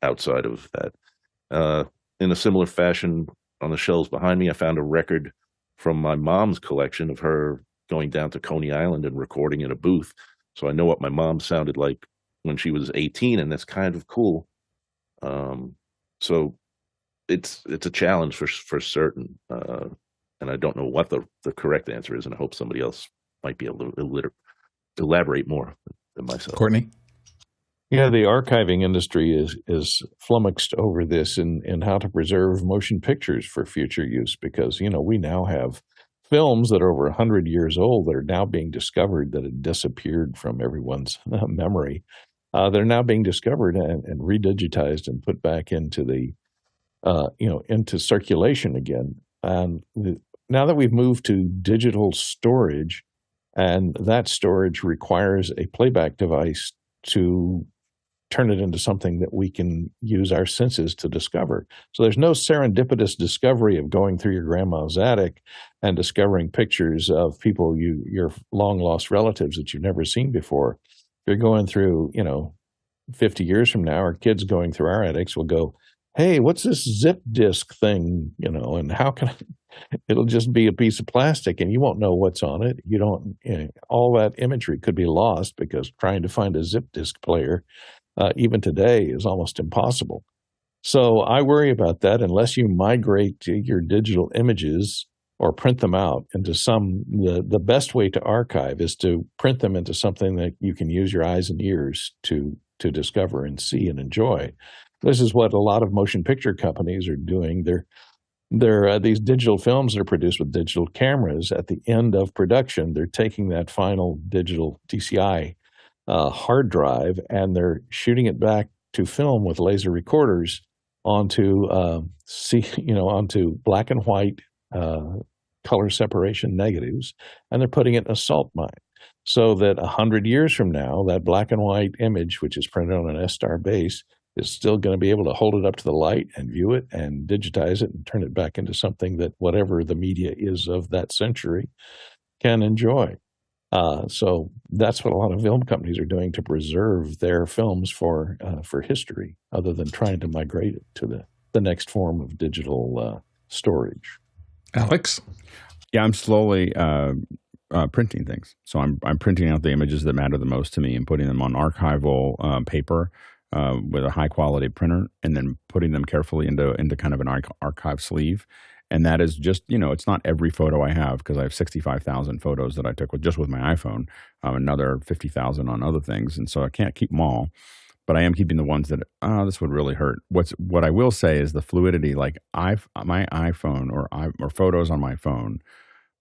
outside of that. In a similar fashion, on the shelves behind me, I found a record from my mom's collection of her going down to Coney Island and recording in a booth. So I know what my mom sounded like when she was 18, and that's kind of cool. So it's a challenge for certain. And I don't know what the correct answer is, and I hope somebody else might be able to elaborate more than myself. Courtney? Yeah, the archiving industry is flummoxed over this in how to preserve motion pictures for future use, because, we now have films that are over 100 years old that are now being discovered that had disappeared from everyone's memory. They're now being discovered and redigitized and put back into into circulation again. And now that we've moved to digital storage, and that storage requires a playback device to turn it into something that we can use our senses to discover. So there's no serendipitous discovery of going through your grandma's attic and discovering pictures of people, your long lost relatives that you've never seen before. If you're going through, 50 years from now, our kids going through our attics will go, hey, what's this zip disk thing, and how can it'll just be a piece of plastic and you won't know what's on it. You don't, all that imagery could be lost because trying to find a zip disk player even today is almost impossible. So I worry about that unless you migrate your digital images or print them out into the best way to archive is to print them into something that you can use your eyes and ears to discover and see and enjoy. This is what a lot of motion picture companies are doing. They're these digital films that are produced with digital cameras. At the end of production, they're taking that final digital DCI hard drive and they're shooting it back to film with laser recorders onto black and white color separation negatives, and they're putting it in a salt mine. So that 100 years from now, that black and white image, which is printed on an S-star base, is still going to be able to hold it up to the light and view it and digitize it and turn it back into something that whatever the media is of that century can enjoy. So that's what a lot of film companies are doing to preserve their films for history, other than trying to migrate it to the next form of digital storage. Alex? Yeah, I'm slowly printing things. So I'm printing out the images that matter the most to me and putting them on archival paper with a high quality printer, and then putting them carefully into kind of an archive sleeve. And that is just, it's not every photo I have, because I have 65,000 photos that I took with my iPhone, another 50,000 on other things. And so I can't keep them all, but I am keeping the ones that, this would really hurt. What I will say is the fluidity, like my iPhone or photos on my phone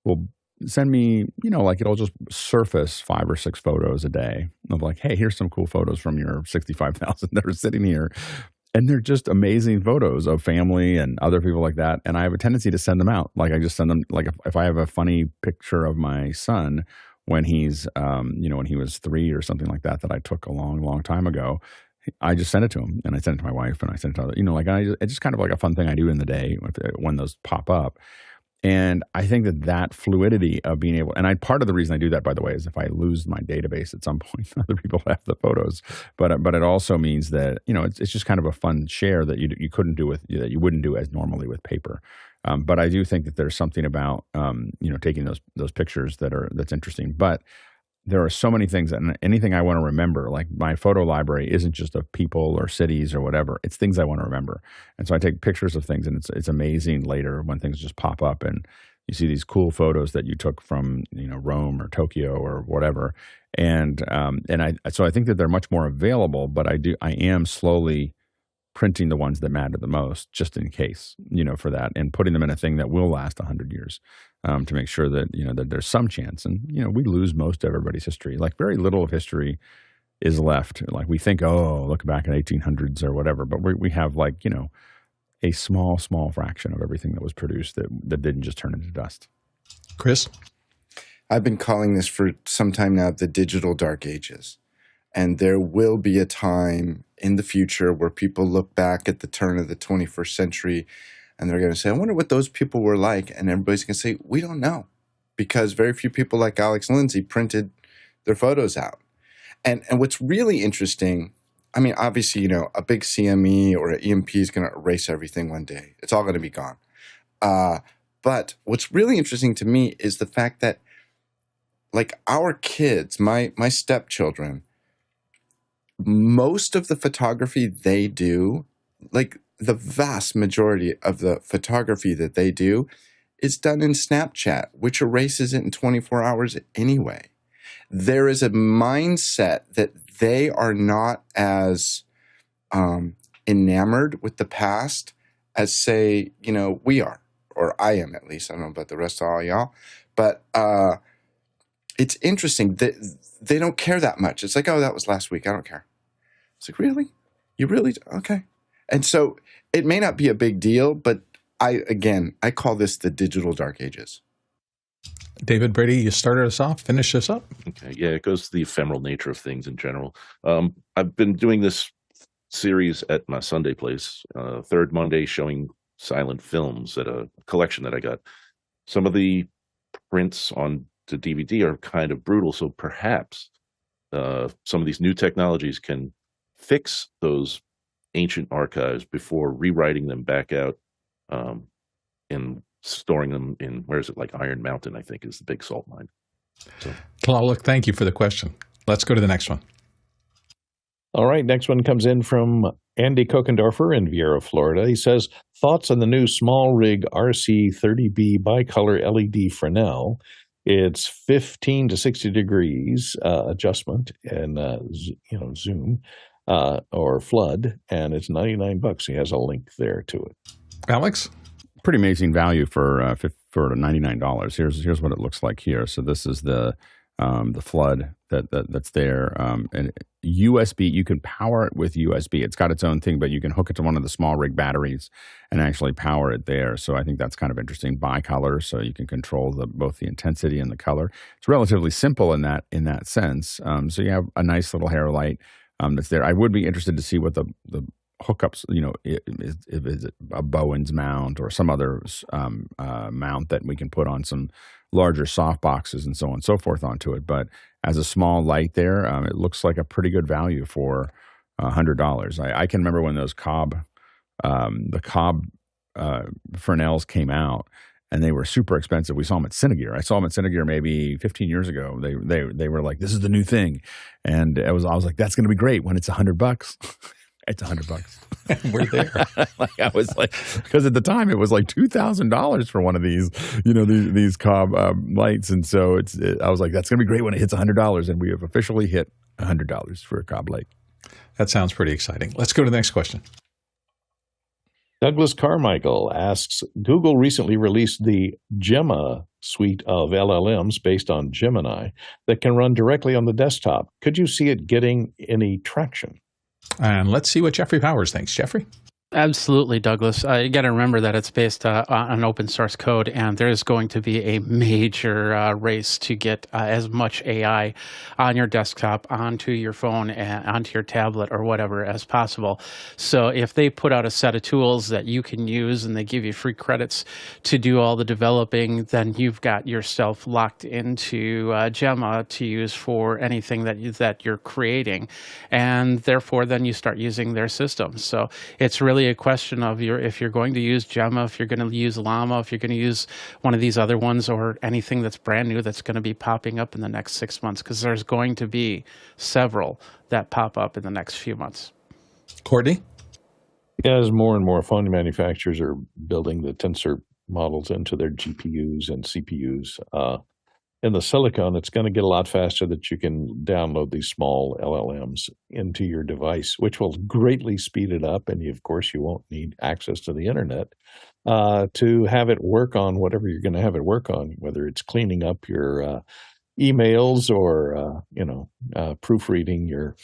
will send me, like it'll just surface 5 or 6 photos a day of like, hey, here's some cool photos from your 65,000 that are sitting here. And they're just amazing photos of family and other people like that. And I have a tendency to send them out. Like I just send them, like if I have a funny picture of my son when he's, when he was 3 or something like that I took a long, long time ago, I just send it to him, and I send it to my wife, and I send it to other, it's just kind of like a fun thing I do in the day when those pop up. And I think that fluidity of being able, and part of the reason I do that, by the way, is if I lose my database at some point, other people have the photos. But it also means that, it's just kind of a fun share that you couldn't do that you wouldn't do as normally with paper. But I do think that there's something about, taking those pictures that's interesting. But there are so many things, and anything I want to remember, like my photo library isn't just of people or cities or whatever. It's things I want to remember. And so I take pictures of things, and it's amazing later when things just pop up and you see these cool photos that you took from, Rome or Tokyo or whatever. And so I think that they're much more available, but I am slowly printing the ones that matter the most, just in case, for that, and putting them in a thing that will last 100 years. To make sure that, that there's some chance. And, we lose most of everybody's history. Like, very little of history is left. Like, we think, look back in 1800s or whatever, but we have, like, a small fraction of everything that was produced that didn't just turn into dust. Chris? I've been calling this for some time now the digital dark ages. And there will be a time in the future where people look back at the turn of the 21st century and they're going to say, I wonder what those people were like. And everybody's going to say, we don't know, because very few people like Alex and Lindsay printed their photos out. And what's really interesting, I mean, obviously, a big CME or an EMP is going to erase everything one day. It's all going to be gone. But what's really interesting to me is the fact that, like, our kids, my stepchildren, most of the photography they do, like, the vast majority of the photography that they do is done in Snapchat, which erases it in 24 hours anyway. There is a mindset that they are not as enamored with the past as, say, we are, or I am at least. I don't know about the rest of all y'all. But it's interesting that they don't care that much. It's like, oh, that was last week. I don't care. It's like, really? You really? Okay. And so it may not be a big deal, but I call this the digital dark ages. David Brady, you started us off, finish us up. Okay, yeah, it goes to the ephemeral nature of things in general. I've been doing this series at my Sunday place, third Monday, showing silent films at a collection that I got. Some of the prints on the DVD are kind of brutal, so perhaps some of these new technologies can fix those ancient archives before rewriting them back out and storing them in, where is it, like Iron Mountain, I think, is the big salt mine. So, Tlaloc, thank you for the question. Let's go to the next one. All right, next one comes in from Andy Kokendorfer in Vieira, Florida. He says, thoughts on the new SmallRig RC30B bicolor LED Fresnel. It's 15 to 60 degrees adjustment and zoom. Or flood, and it's $99. He has a link there to it. Alex? Pretty amazing value for $99. Here's what it looks like here. So this is the flood that's there. And USB, you can power it with USB. It's got its own thing, but you can hook it to one of the SmallRig batteries and actually power it there. So I think that's kind of interesting. Bicolor, so you can control both the intensity and the color. It's relatively simple in that sense. So you have a nice little hair light that's there. I would be interested to see what the hookups, if it's a Bowen's mount or some other mount that we can put on some larger soft boxes and so on and so forth onto it. But as a small light there, it looks like a pretty good value for $100. I can remember when those the Qlab Fresnels came out, and they were super expensive. We saw them at Cinegear. I saw them at Cinegear maybe 15 years ago. They were like, this is the new thing. And I was like, that's going to be great when it's $100. It's $100. We're there. I was like, because at the time it was like $2,000 for one of these, these Qlab lights. And so I was like, that's going to be great when it hits $100. And we have officially hit $100 for a Qlab light. That sounds pretty exciting. Let's go to the next question. Douglas Carmichael asks, Google recently released the Gemma suite of LLMs based on Gemini that can run directly on the desktop. Could you see it getting any traction? And let's see what Jeffrey Powers thinks. Jeffrey? Absolutely, Douglas. You got to remember that it's based on open source code, and there's going to be a major race to get as much AI on your desktop, onto your phone, and onto your tablet or whatever as possible. So if they put out a set of tools that you can use and they give you free credits to do all the developing, then you've got yourself locked into Gemma to use for anything that you're creating, and therefore then you start using their systems. So it's really a question of if you're going to use Gemma, if you're going to use Llama, if you're going to use one of these other ones, or anything that's brand new that's going to be popping up in the next 6 months, because there's going to be several that pop up in the next few months. Courtney? As more and more phone manufacturers are building the tensor models into their GPUs and CPUs, in the silicon, it's going to get a lot faster that you can download these small LLMs into your device, which will greatly speed it up. And of course, you won't need access to the internet to have it work on whatever you're going to have it work on, whether it's cleaning up your emails or proofreading your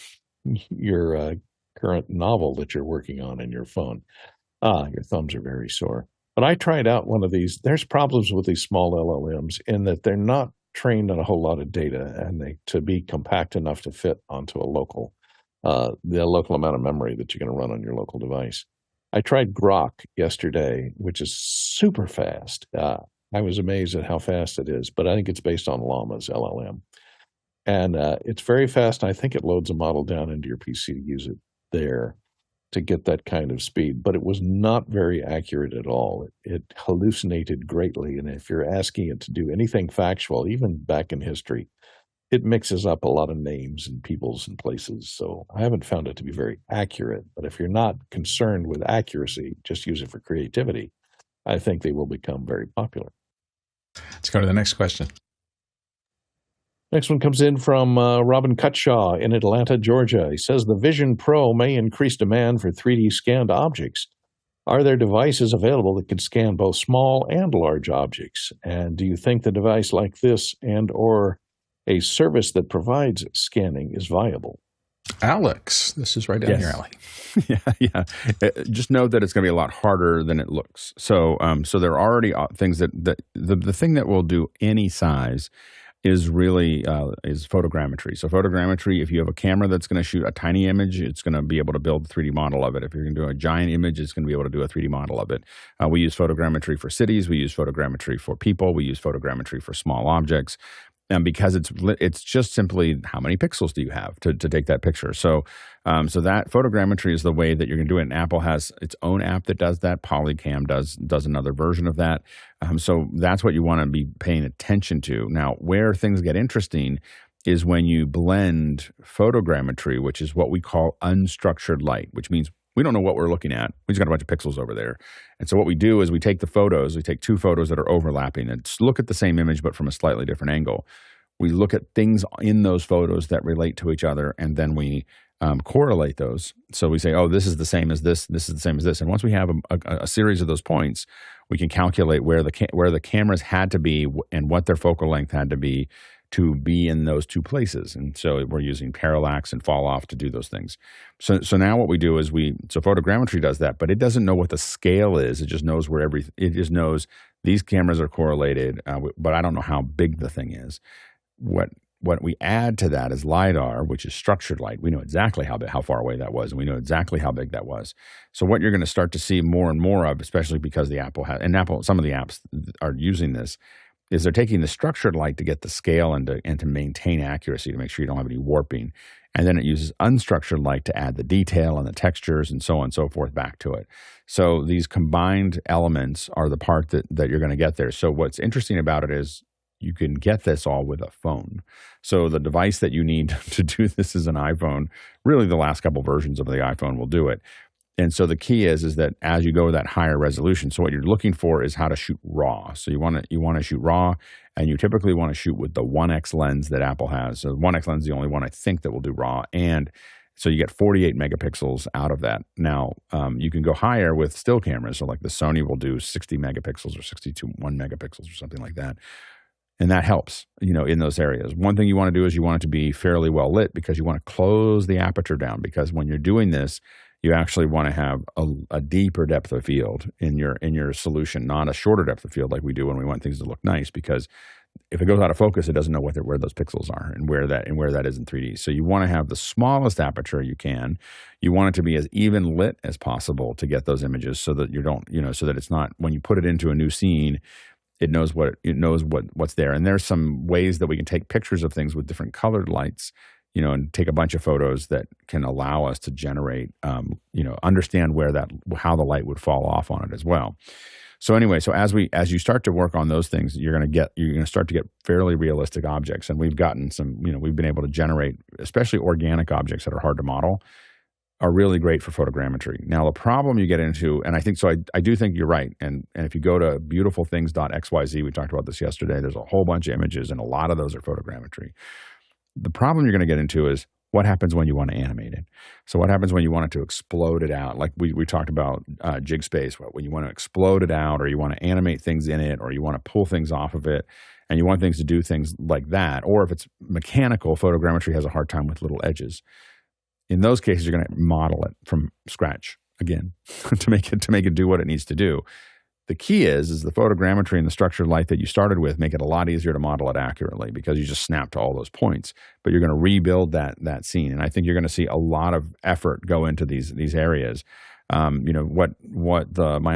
current novel that you're working on in your phone. Your thumbs are very sore. But I tried out one of these. There's problems with these small LLMs in that they're not trained on a whole lot of data, and to be compact enough to fit onto the local amount of memory that you're going to run on your local device. I tried Grok yesterday, which is super fast. I was amazed at how fast it is, but I think it's based on Llama's LLM. And it's very fast. I think it loads a model down into your PC to use it there to get that kind of speed, but it was not very accurate at all. It hallucinated greatly, and if you're asking it to do anything factual, even back in history, it mixes up a lot of names and peoples and places. So I haven't found it to be very accurate, but if you're not concerned with accuracy, just use it for creativity, I think they will become very popular. Let's go to the next question. Next one comes in from Robin Cutshaw in Atlanta, Georgia. He says, the VisionPro may increase demand for 3D scanned objects. Are there devices available that can scan both small and large objects? And do you think the device like this and or a service that provides scanning is viable? Alex, this is right down your alley. Yeah. Just know that it's going to be a lot harder than it looks. So there are already things that the thing that will do any size is really is photogrammetry. So photogrammetry, if you have a camera that's going to shoot a tiny image, it's going to be able to build a 3D model of it. If you're going to do a giant image, it's going to be able to do a 3D model of it. We use photogrammetry for cities. We use photogrammetry for people. We use photogrammetry for small objects. And because it's just simply how many pixels do you have to take that picture. So that photogrammetry is the way that you're going to do it. And Apple has its own app that does that. Polycam does another version of that. So that's what you want to be paying attention to. Now, where things get interesting is when you blend photogrammetry, which is what we call unstructured light, which means we don't know what we're looking at. We just got a bunch of pixels over there. And so what we do is we take the photos, we take two photos that are overlapping and look at the same image but from a slightly different angle. We look at things in those photos that relate to each other, and then we correlate those. So we say, oh, this is the same as this is the same as this. And once we have a series of those points, we can calculate where the cameras had to be and what their focal length had to be in those two places. And so we're using parallax and fall off to do those things. So now what we do is photogrammetry does that, but it doesn't know what the scale is. It just knows it just knows these cameras are correlated, but I don't know how big the thing is. What we add to that is LiDAR, which is structured light. We know exactly how far away that was, and we know exactly how big that was. So what you're going to start to see more and more of, especially because some of the apps are using this, is they're taking the structured light to get the scale and to maintain accuracy, to make sure you don't have any warping. And then it uses unstructured light to add the detail and the textures and so on and so forth back to it. So these combined elements are the part that you're going to get there. So what's interesting about it is you can get this all with a phone. So the device that you need to do this is an iPhone. Really, the last couple versions of the iPhone will do it. And so the key is that as you go with that higher resolution, so what you're looking for is how to shoot RAW. So you want to shoot RAW, and you typically want to shoot with the 1x lens that Apple has. So the 1x lens is the only one I think that will do RAW, and so you get 48 megapixels out of that. Now, you can go higher with still cameras. So like the Sony will do 60 megapixels or 61 megapixels or something like that. And that helps, in those areas. One thing you want to do is you want it to be fairly well lit because you want to close the aperture down, because when you're doing this, you actually want to have a deeper depth of field in your solution, not a shorter depth of field like we do when we want things to look nice, because if it goes out of focus, it doesn't know where those pixels are and where that is in 3D. So you want to have the smallest aperture you can. You want it to be as even lit as possible to get those images, so that you don't, so that it's not, when you put it into a new scene, it knows what's there. And there's some ways that we can take pictures of things with different colored lights, and take a bunch of photos that can allow us to generate, understand how the light would fall off on it as well. So anyway, as you start to work on those things, you're going to start to get fairly realistic objects. And we've gotten we've been able to generate, especially organic objects that are hard to model, are really great for photogrammetry. Now, the problem you get into, and I do think you're right. And if you go to beautifulthings.xyz, we talked about this yesterday, there's a whole bunch of images, and a lot of those are photogrammetry. The problem you're going to get into is what happens when you want to animate it. So what happens when you want it to explode it out? Like we talked about jig space, when you want to explode it out, or you want to animate things in it, or you want to pull things off of it, and you want things to do things like that. Or if it's mechanical, photogrammetry has a hard time with little edges. In those cases, you're going to model it from scratch again to make it do what it needs to do. The key is the photogrammetry and the structured light that you started with make it a lot easier to model it accurately, because you just snap to all those points. But you're going to rebuild that scene, and I think you're going to see a lot of effort go into these areas. My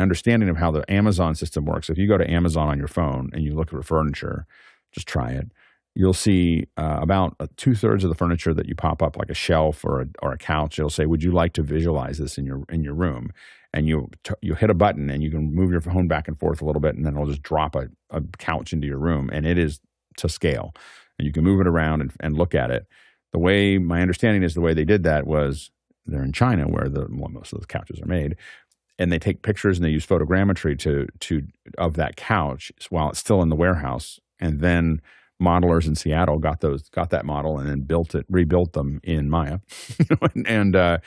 understanding of how the Amazon system works. If you go to Amazon on your phone and you look at furniture, just try it. You'll see about 2/3 of the furniture that you pop up, like a shelf or a couch. It'll say, "Would you like to visualize this in your room?" And you hit a button, and you can move your phone back and forth a little bit, and then it'll just drop a couch into your room, and it is to scale. And you can move it around and look at it. My understanding is the way they did that was they're in China, where most of those couches are made, and they take pictures and they use photogrammetry of that couch while it's still in the warehouse, and then modelers in Seattle got that model and then rebuilt them in Maya, and then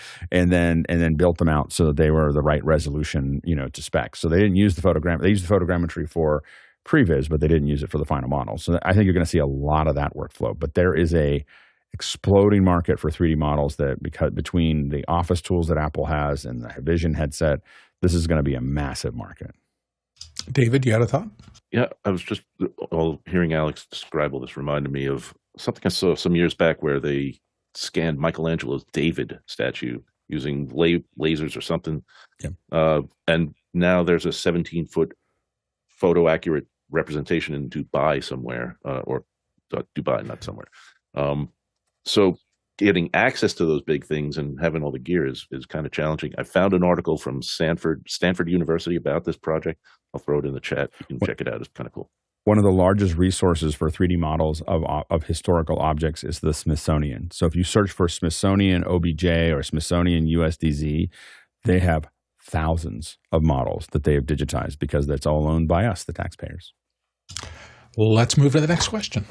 built them out so that they were the right resolution, to spec. So they didn't use the photogram. They used the photogrammetry for previs, but they didn't use it for the final model. So I think you're going to see a lot of that workflow. But there is a exploding market for 3D models because between the Office tools that Apple has and the Vision headset, this is going to be a massive market. David, you had a thought? Yeah, I was just hearing Alex describe all this reminded me of something I saw some years back where they scanned Michelangelo's David statue using lasers or something. Yeah. And now there's a 17-foot photo accurate representation in Dubai somewhere, or Dubai, not somewhere. So getting access to those big things and having all the gear is kind of challenging. I found an article from Stanford University about this project. I'll throw it in the chat. You can check it out. It's kind of cool. One of the largest resources for 3D models of historical objects is the Smithsonian. So if you search for Smithsonian OBJ or Smithsonian USDZ, they have thousands of models that they have digitized, because that's all owned by us, the taxpayers. Well, let's move to the next question.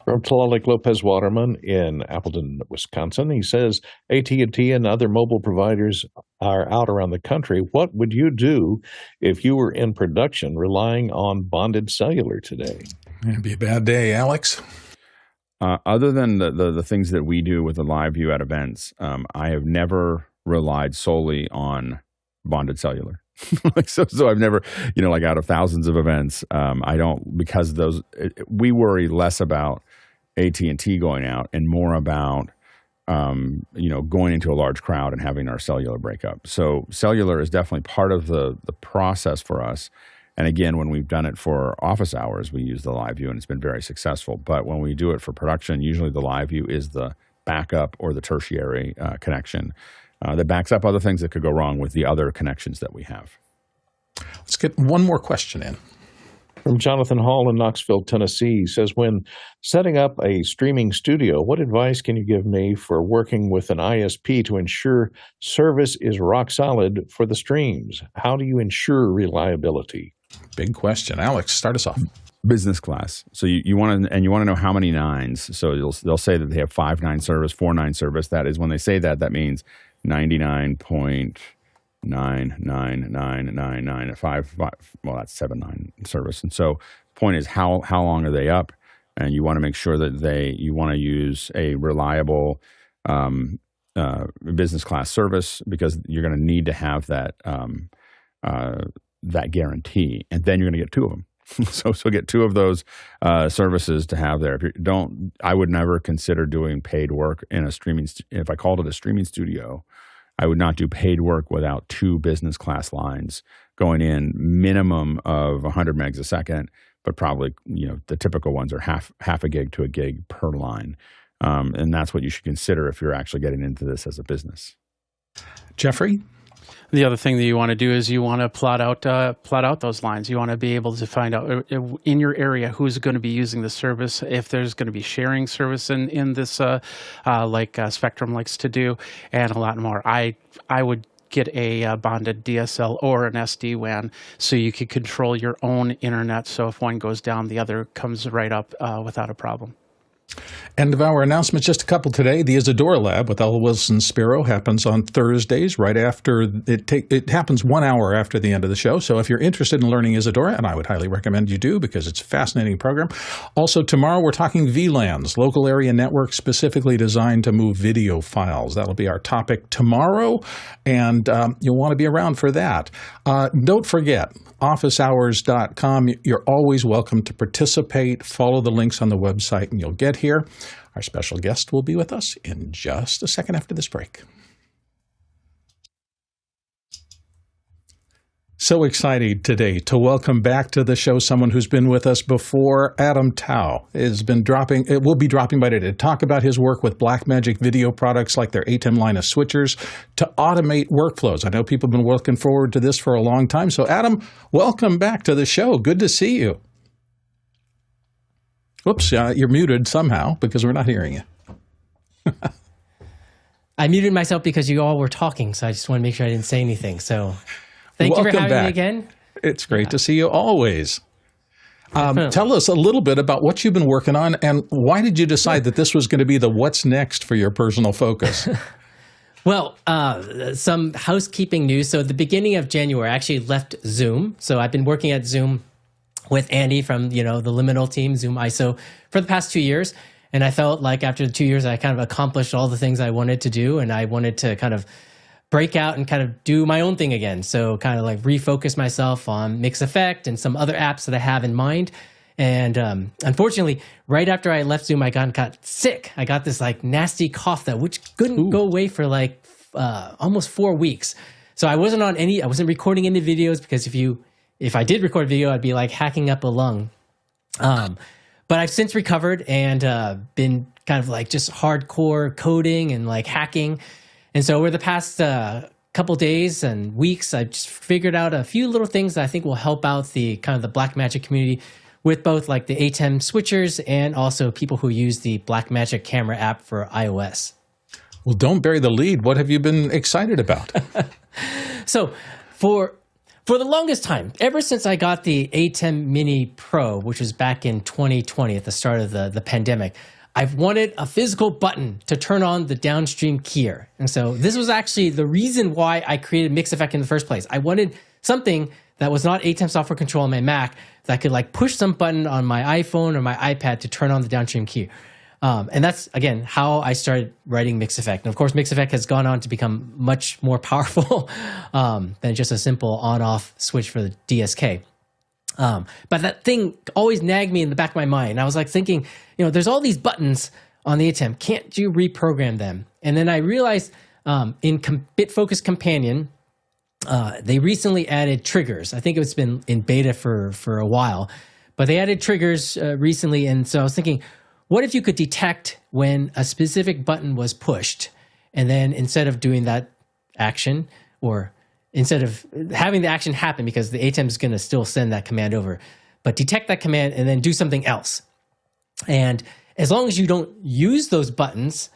From Tlaloc Lopez Waterman in Appleton, Wisconsin, he says, AT&T and other mobile providers are out around the country. What would you do if you were in production relying on bonded cellular today? It'd be a bad day, Alex. Other than the things that we do with the live view at events, I have never relied solely on bonded cellular. So I've never, out of thousands of events, I don't, because we worry less about AT&T going out and more about, going into a large crowd and having our cellular break up. So cellular is definitely part of the process for us. And again, when we've done it for office hours, we use the live view, and it's been very successful. But when we do it for production, usually the live view is the backup or the tertiary connection that backs up other things that could go wrong with the other connections that we have. Let's get one more question in. From Jonathan Hall in Knoxville, Tennessee, he says, when setting up a streaming studio, what advice can you give me for working with an ISP to ensure service is rock solid for the streams? How do you ensure reliability? Big question. Alex, start us off. Business class. So you want to know how many nines. So they'll say that they have 5.9 service, 4.9 service. That is, when they say that means 99.99999 well, that's 7.9 service. And so the point is, how long are they up? And you want to make sure that you want to use a reliable business class service, because you're going to need to have that that guarantee, and then you're going to get 2 of them. So get 2 of those services to have there. If you don't, I would never consider doing paid work in a streaming. If I called it a streaming studio, I would not do paid work without 2 business class lines going in, minimum of 100 megs a second, but probably, the typical ones are half a gig to a gig per line. And that's what you should consider if you're actually getting into this as a business. Jeffrey? The other thing that you want to do is you want to plot out those lines. You want to be able to find out in your area who's going to be using the service, if there's going to be sharing service in this, like Spectrum likes to do, and a lot more. I would get a bonded DSL or an SD-WAN so you can control your own internet. So if one goes down, the other comes right up without a problem. End of our announcements, just a couple today. The Isadora Lab with Ella Wilson-Spiro happens on Thursdays, right after it happens 1 hour after the end of the show. So if you're interested in learning Isadora, and I would highly recommend you do because it's a fascinating program. Also tomorrow we're talking VLANs, local area networks specifically designed to move video files. That'll be our topic tomorrow, and you'll want to be around for that. Don't forget, officehours.com. You're always welcome to participate. Follow the links on the website and you'll get here. Our special guest will be with us in just a second after this break. So excited today to welcome back to the show someone who's been with us before. Adam Tao will be dropping by today to talk about his work with Blackmagic video products like their ATEM line of switchers to automate workflows. I know people have been looking forward to this for a long time. So Adam, welcome back to the show. Good to see you. Whoops, you're muted somehow because we're not hearing you. I muted myself because you all were talking, so I just want to make sure I didn't say anything. So thank you for having me again. It's great to see you always. Tell us a little bit about what you've been working on and why did you decide that this was going to be the what's next for your personal focus? Well, some housekeeping news. So at the beginning of January, I actually left Zoom. So I've been working at Zoom with Andy from, the Liminal team, Zoom ISO, for the past 2 years. And I felt like after the 2 years, I kind of accomplished all the things I wanted to do. And I wanted to kind of break out and kind of do my own thing again. So kind of like refocus myself on MixEffect and some other apps that I have in mind. And unfortunately, right after I left Zoom, I got sick. I got this like nasty cough which couldn't go away for like almost 4 weeks. So I wasn't recording any videos because if I did record video, I'd be like hacking up a lung. But I've since recovered and been kind of like just hardcore coding and like hacking. And so over the past couple days and weeks, I've just figured out a few little things that I think will help out the kind of the Blackmagic community with both like the ATEM switchers and also people who use the Blackmagic camera app for iOS. Well, don't bury the lead. What have you been excited about? So for the longest time, ever since I got the ATEM Mini Pro, which was back in 2020 at the start of the pandemic, I've wanted a physical button to turn on the downstream keyer. And so this was actually the reason why I created MixEffect in the first place. I wanted something that was not ATEM software control on my Mac that I could like push some button on my iPhone or my iPad to turn on the downstream keyer. And that's, again, how I started writing MixEffect. And of course, MixEffect has gone on to become much more powerful than just a simple on-off switch for the DSK. But that thing always nagged me in the back of my mind. I was like thinking, there's all these buttons on the ATEM. Can't you reprogram them? And then I realized in BitFocus Companion, they recently added triggers. I think it's been in beta for a while, but they added triggers recently. And so I was thinking, what if you could detect when a specific button was pushed, and then instead of doing that action, or instead of having the action happen because the ATEM is going to still send that command over, but detect that command and then do something else. And as long as you don't use those buttons,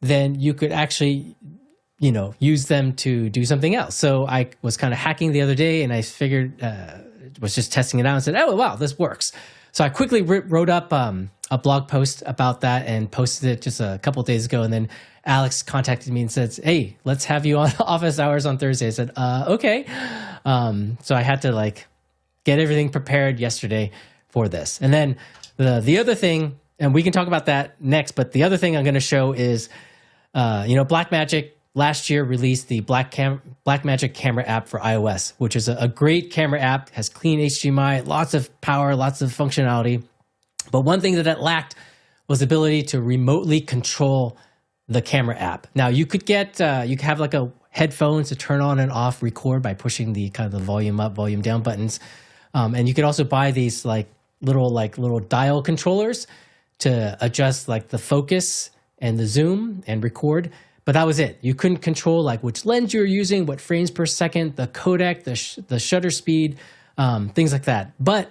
then you could actually, use them to do something else. So I was kind of hacking the other day and I figured, was just testing it out and said, oh, wow, this works. So I quickly wrote up a blog post about that and posted it just a couple of days ago. And then Alex contacted me and said, hey, let's have you on office hours on Thursday. I said, okay. So I had to get everything prepared yesterday for this. And then the other thing, and we can talk about that next, but the other thing I'm going to show is Blackmagic last year released the Blackmagic camera app for iOS, which is a great camera app, has clean HDMI, lots of power, lots of functionality. But one thing that it lacked was the ability to remotely control the camera app. Now you could have like a headphones to turn on and off record by pushing the kind of the volume up, volume down buttons. And you could also buy these little dial controllers to adjust like the focus and the zoom and record. But that was it. You couldn't control like which lens you were using, what frames per second, the codec, the shutter speed, things like that. But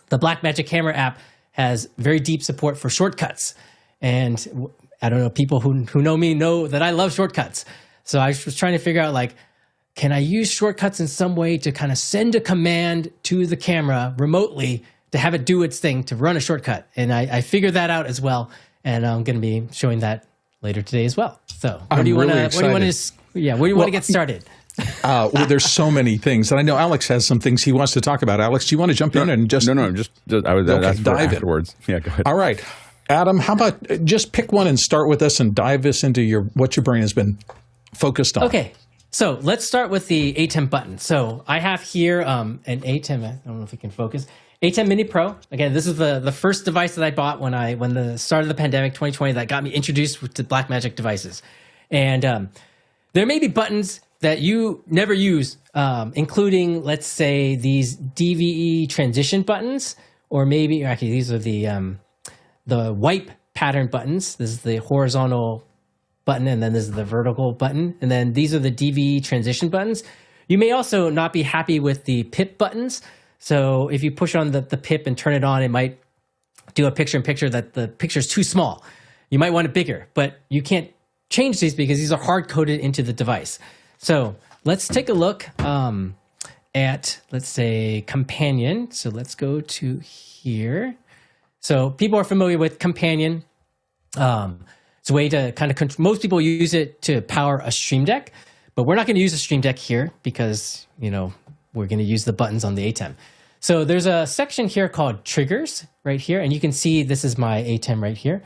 the Blackmagic camera app has very deep support for shortcuts. And I don't know, people who know me know that I love shortcuts. So I was trying to figure out like, can I use shortcuts in some way to kind of send a command to the camera remotely to have it do its thing, to run a shortcut? And I figured that out as well. And I'm going to be showing that later today as well. So where do you want to get started? Well, there's so many things, and I know Alex has some things he wants to talk about. Alex, do you want to jump in and just I was okay, dive afterwards. Yeah, go ahead. All right, Adam, how about just pick one and start with us and dive us into what your brain has been focused on. Okay, so let's start with the ATEM button. So I have here an ATEM. I don't know if we can focus. ATEM Mini Pro. Again, this is the first device that I bought when the start of the pandemic, 2020, that got me introduced to Blackmagic devices. And there may be buttons that you never use, including, let's say, these DVE transition buttons, or maybe actually these are the wipe pattern buttons. This is the horizontal button, and then this is the vertical button, and then these are the DVE transition buttons. You may also not be happy with the pip buttons. So if you push on the pip and turn it on, it might do a picture-in-picture that the picture is too small. You might want it bigger, but you can't change these because these are hard-coded into the device. So let's take a look at, let's say, Companion. So let's go to here. So people are familiar with Companion. It's a way to kind of control. Most people use it to power a Stream Deck, but we're not going to use a Stream Deck here because, we're going to use the buttons on the ATEM. So there's a section here called Triggers right here, and you can see this is my ATEM right here.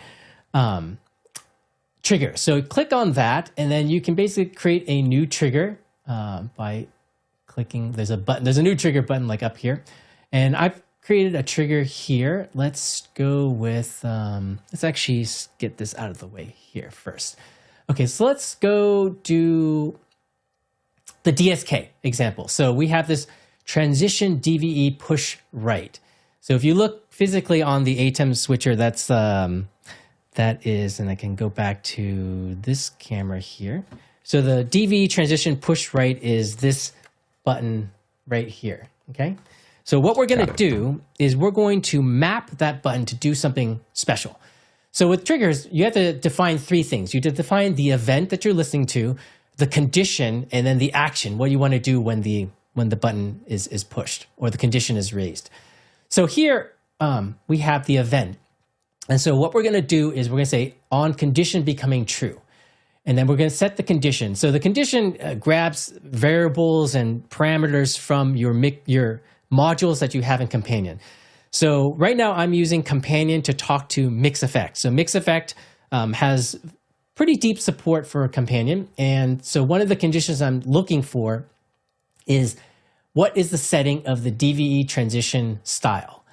Trigger. So click on that, and then you can basically create a new trigger by clicking. There's a button. There's a new trigger button like up here, and I've created a trigger here. Let's go with. Let's actually get this out of the way here first. Okay, so let's go do the DSK example. So we have this transition DVE push right. So if you look physically on the ATEM switcher, that is, and I can go back to this camera here. So the DVE transition push right is this button right here, okay? So what we're gonna do is we're going to map that button to do something special. So with triggers, you have to define three things. You have to define the event that you're listening to, the condition, and then the action, what you want to do when the button is pushed or the condition is raised. So here we have the event. And so what we're going to do is we're going to say on condition becoming true. And then we're going to set the condition. So the condition grabs variables and parameters from your modules that you have in Companion. So right now I'm using Companion to talk to MixEffect. So MixEffect has pretty deep support for Companion. And so one of the conditions I'm looking for is what is the setting of the DVE transition style?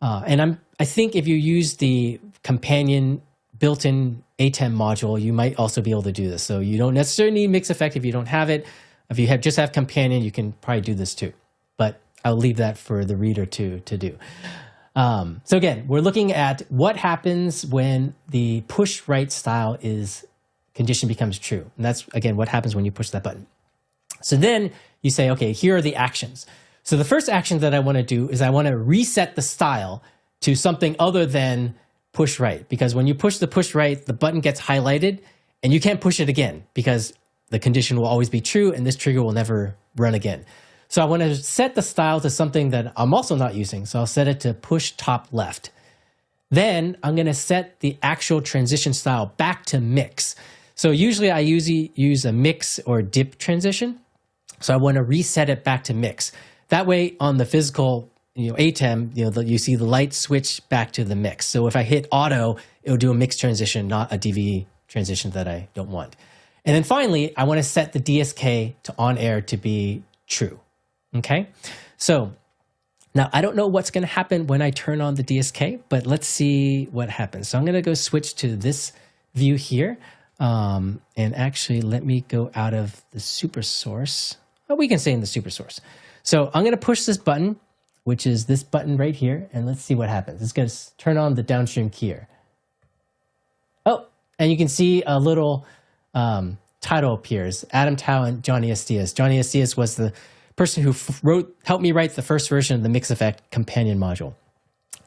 And I think if you use the Companion built-in ATEM module, you might also be able to do this. So you don't necessarily need MixEffect if you don't have it. If you just have Companion, you can probably do this too. But I'll leave that for the reader to do. So again, we're looking at what happens when the push right style condition becomes true. And that's, again, what happens when you push that button. So then you say, okay, here are the actions. So the first action that I want to do is I want to reset the style to something other than push right. Because when you push the push right, the button gets highlighted and you can't push it again because the condition will always be true and this trigger will never run again. So I want to set the style to something that I'm also not using. So I'll set it to push top left. Then I'm going to set the actual transition style back to mix. So usually I use a mix or dip transition. So I want to reset it back to mix. That way on the physical ATEM, you see the light switch back to the mix. So if I hit auto, it'll do a mix transition, not a DVE transition that I don't want. And then finally, I want to set the DSK to on air to be true. Okay, so now I don't know what's going to happen when I turn on the DSK, but let's see what happens. So I'm going to go switch to this view here. And actually, let me go out of the SuperSource. Oh, we can stay in the SuperSource. So I'm going to push this button, which is this button right here, and let's see what happens. It's going to turn on the downstream keyer. Oh, and you can see a little title appears, Adam Tao and Johnny S. Diaz. Johnny S. Diaz was the person who helped me write the first version of the MixEffect companion module.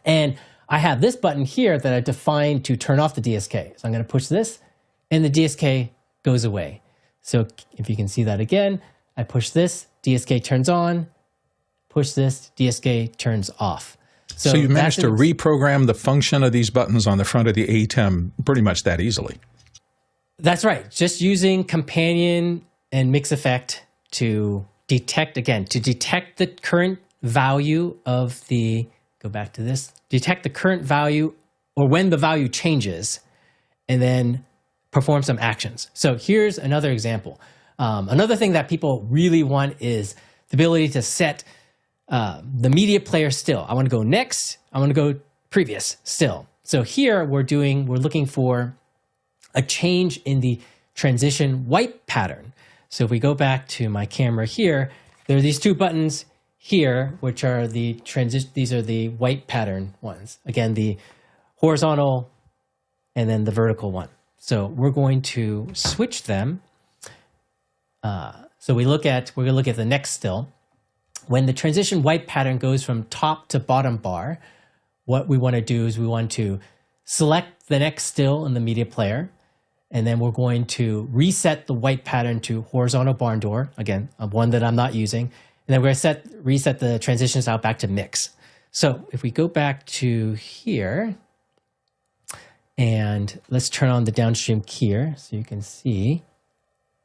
And I have this button here that I defined to turn off the DSK. So I'm going to push this, and the DSK goes away. So if you can see that again, I push this, DSK turns on, push this, DSK turns off. So you managed to reprogram the function of these buttons on the front of the ATEM pretty much that easily. That's right. Just using companion and MixEffect to detect the current value of the, go back to this, detect the current value or when the value changes, and then perform some actions. So here's another example. Another thing that people really want is the ability to set the media player still. I want to go next. I want to go previous still. So here we're looking for a change in the transition wipe pattern. So if we go back to my camera here, there are these two buttons here, which are the these are the wipe pattern ones. Again, the horizontal and then the vertical one. So we're going to switch them. So we're going to look at the next still. When the transition wipe pattern goes from top to bottom bar, what we want to do is we want to select the next still in the media player, and then we're going to reset the wipe pattern to horizontal barn door, again, one that I'm not using, and then we're going to reset the transition style back to mix. So if we go back to here, and let's turn on the downstream keyer so you can see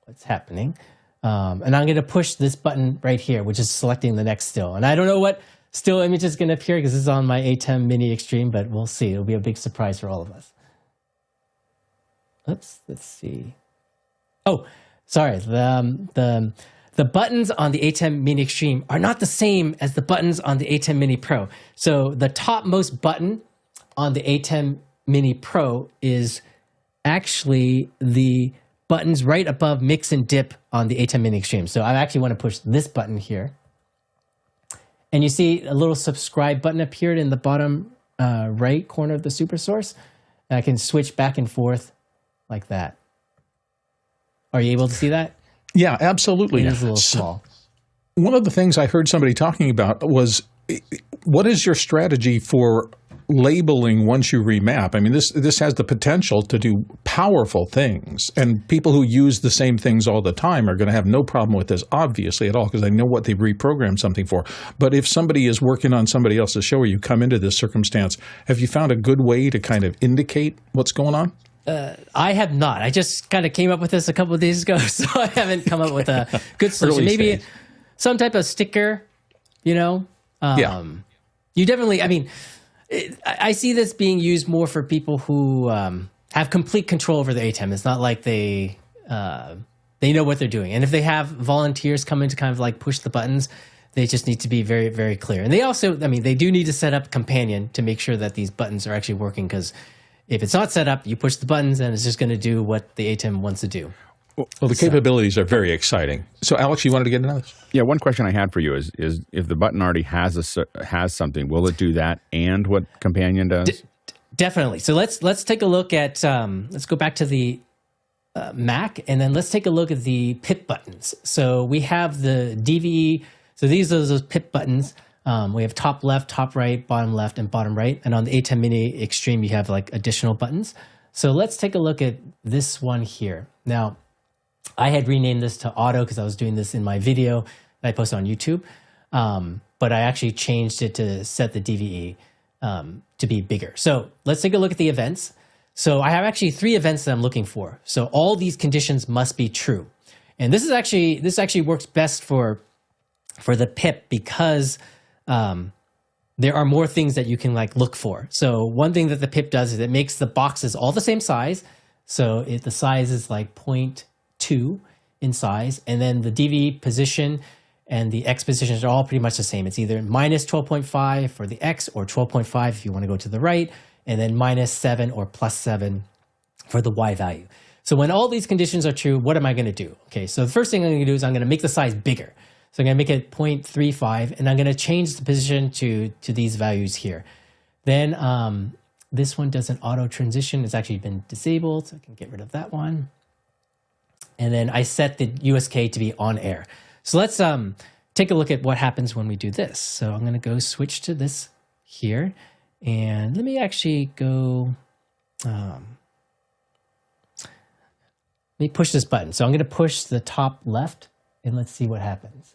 what's happening. And I'm going to push this button right here, which is selecting the next still. And I don't know what still image is going to appear because this is on my ATEM Mini Extreme, but we'll see. It'll be a big surprise for all of us. Oops, let's see. Oh, sorry. The buttons on the ATEM Mini Extreme are not the same as the buttons on the ATEM Mini Pro. So the topmost button on the ATEM Mini Pro is actually the buttons right above mix and dip on the ATEM Mini Extreme. So I actually want to push this button here. And you see a little subscribe button appeared in the bottom right corner of the SuperSource. And I can switch back and forth like that. Are you able to see that? Yeah, absolutely. It is a little small. One of the things I heard somebody talking about was, what is your strategy for labeling once you remap? I mean, this has the potential to do powerful things, and people who use the same things all the time are going to have no problem with this, obviously, at all, because they know what they reprogrammed something for. But if somebody is working on somebody else's show, or you come into this circumstance, have you found a good way to kind of indicate what's going on? I have not. I just kind of came up with this a couple of days ago, so I haven't come up with a good solution. Maybe some type of sticker, you know? You definitely, I mean, I see this being used more for people who have complete control over the ATEM. It's not like they know what they're doing. And if they have volunteers come in to kind of like push the buttons, they just need to be very, very clear. And they also, I mean, they do need to set up companion to make sure that these buttons are actually working, because if it's not set up, you push the buttons and it's just going to do what the ATEM wants to do. Well, the capabilities are very exciting. So, Alex, you wanted to get into this? Yeah, one question I had for you is if the button already has something, will it do that and what companion does? Definitely. So let's take a look at let's go back to the Mac, and then let's take a look at the pip buttons. So we have the DVE. So these are those pip buttons. We have top left, top right, bottom left, and bottom right. And on the ATEM Mini Extreme, you have like additional buttons. So let's take a look at this one here. Now, I had renamed this to auto because I was doing this in my video that I posted on YouTube. But I actually changed it to set the DVE to be bigger. So let's take a look at the events. So I have actually 3 events that I'm looking for. So all these conditions must be true. And this actually works best for the pip because there are more things that you can like look for. So one thing that the pip does is it makes the boxes all the same size. So the size is like 0.2 in size. And then the DV position and the X positions are all pretty much the same. It's either minus 12.5 for the X or 12.5 if you want to go to the right, and then minus 7 or plus 7 for the Y value. So when all these conditions are true, what am I going to do? Okay, so the first thing I'm going to do is I'm going to make the size bigger. So I'm going to make it 0.35, and I'm going to change the position to these values here. Then this one does an auto transition. It's actually been disabled, so I can get rid of that one. And then I set the USK to be on air. So let's take a look at what happens when we do this. So I'm going to go switch to this here. And let me actually go, let me push this button. So I'm going to push the top left, and let's see what happens.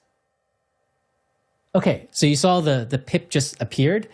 Okay, so you saw the pip just appeared,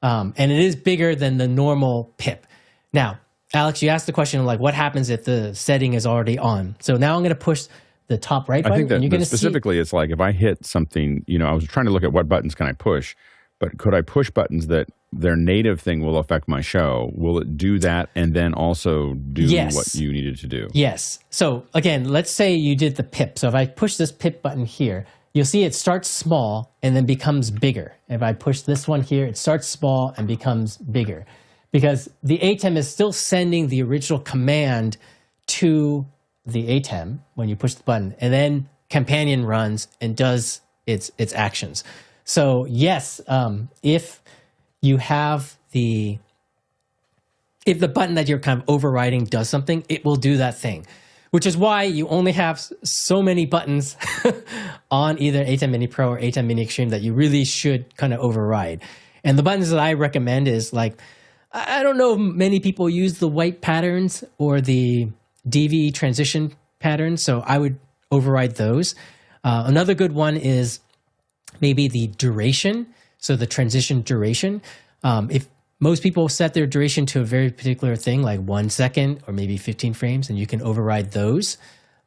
and it is bigger than the normal pip. Now, Alex, you asked the question like, what happens if the setting is already on? So now I'm going to push the top right button. I think that and you're going to specifically, it's like if I hit something, I was trying to look at what buttons can I push, but could I push buttons that their native thing will affect my show? Will it do that and then also do what you needed to do? Yes. So again, let's say you did the pip. So if I push this pip button here, you'll see it starts small and then becomes bigger. If I push this one here, it starts small and becomes bigger because the ATEM is still sending the original command to the ATEM when you push the button, and then Companion runs and does its actions. So yes, if you have if the button that you're kind of overriding does something, it will do that thing, which is why you only have so many buttons on either ATEM Mini Pro or ATEM Mini Extreme that you really should kind of override. And the buttons that I recommend is like, I don't know if many people use the white patterns or the DV transition patterns, so I would override those. Another good one is maybe the duration, so the transition duration. If most people set their duration to a very particular thing, like 1 second or maybe 15 frames, and you can override those.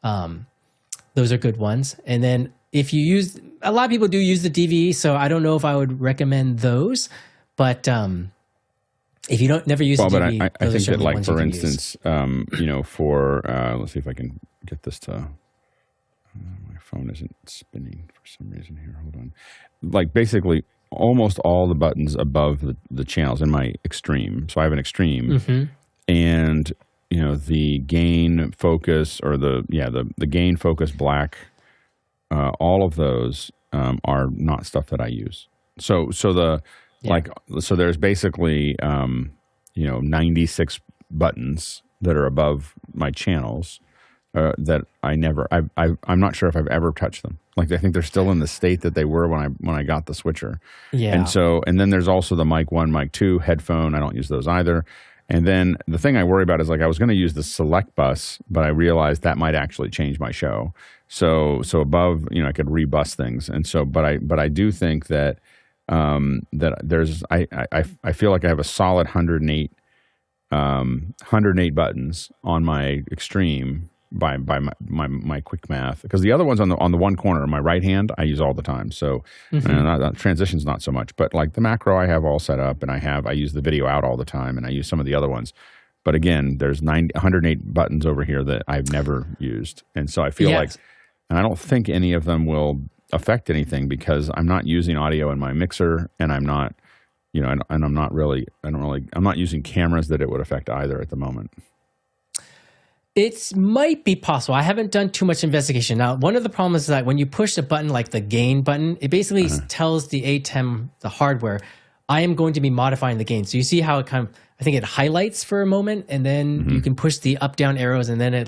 Those are good ones. And then if you use, a lot of people do use the DV, so I don't know if I would recommend those, but if you never use the DV, but I think that, like, for instance, for let's see if I can get this to. My phone isn't spinning for some reason here. Hold on. Like basically, almost all the buttons above the channels in my Extreme. So I have an Extreme, and the gain focus or the gain focus black. All of those are not stuff that I use. So there's basically 96 buttons that are above my channels that I'm not sure if I've ever touched them. Like I think they're still in the state that they were when I got the switcher. Yeah. And then there's also the mic 1, mic 2 headphone. I don't use those either. And then the thing I worry about is like I was going to use the select bus, but I realized that might actually change my show. So above, I could rebus things. And so, but I do think that that there's I feel like I have a solid 108 buttons on my Extreme by my quick math, because the other ones on the one corner, my right hand, I use all the time. So transition's not so much, but like the macro I have all set up, and I use the video out all the time, and I use some of the other ones. But again, there's 108 buttons over here that I've never used, and so I feel like, and I don't think any of them will affect anything because I'm not using audio in my mixer, and I'm not, I'm not using cameras that it would affect either at the moment. It might be possible. I haven't done too much investigation. Now, one of the problems is that when you push a button like the gain button, it basically tells the ATEM, the hardware, I am going to be modifying the gain. So you see how it I think it highlights for a moment, and then you can push the up, down arrows, and then it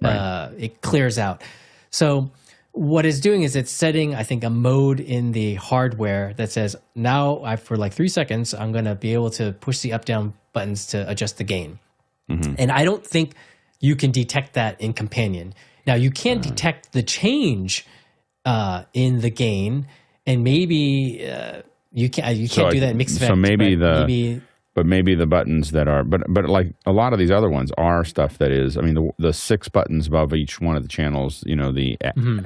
it clears out. So what it's doing is it's setting, I think, a mode in the hardware that says, now for like 3 seconds, I'm going to be able to push the up, down buttons to adjust the gain. And I don't think you can detect that in Companion. Now, you can detect the change in the gain, and maybe you can't do that in MixEffect. So maybe the buttons that are, but like a lot of these other ones are stuff that is, I mean, the 6 buttons above each one of the channels, the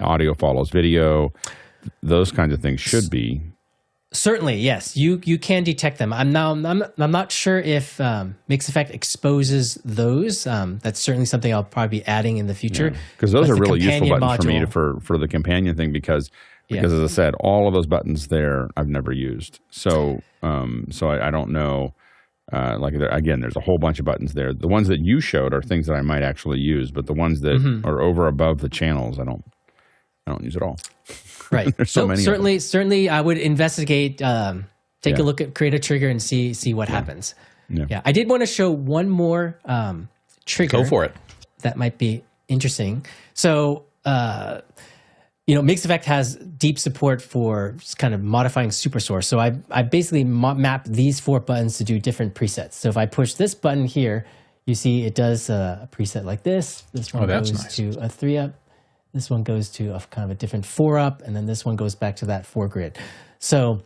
audio follows video, those kinds of things should be Certainly, yes. You can detect them. I'm not sure if MixEffect exposes those. That's certainly something I'll probably be adding in the future. Because those are really useful buttons module, for me for the companion thing because as I said, all of those buttons there I've never used. So I don't know. Again, there's a whole bunch of buttons there. The ones that you showed are things that I might actually use, but the ones that are over above the channels, I don't use at all. Right. There's so many. Certainly, I would investigate. Take a look at create a trigger and see what happens. Yeah. I did want to show one more trigger. Go for it. That might be interesting. So, MixEffect has deep support for kind of modifying SuperSource. So I basically map these 4 buttons to do different presets. So if I push this button here, you see it does a preset like this. This one goes to a 3-up. This one goes to a kind of a different 4-up, and then this one goes back to that 4 grid. So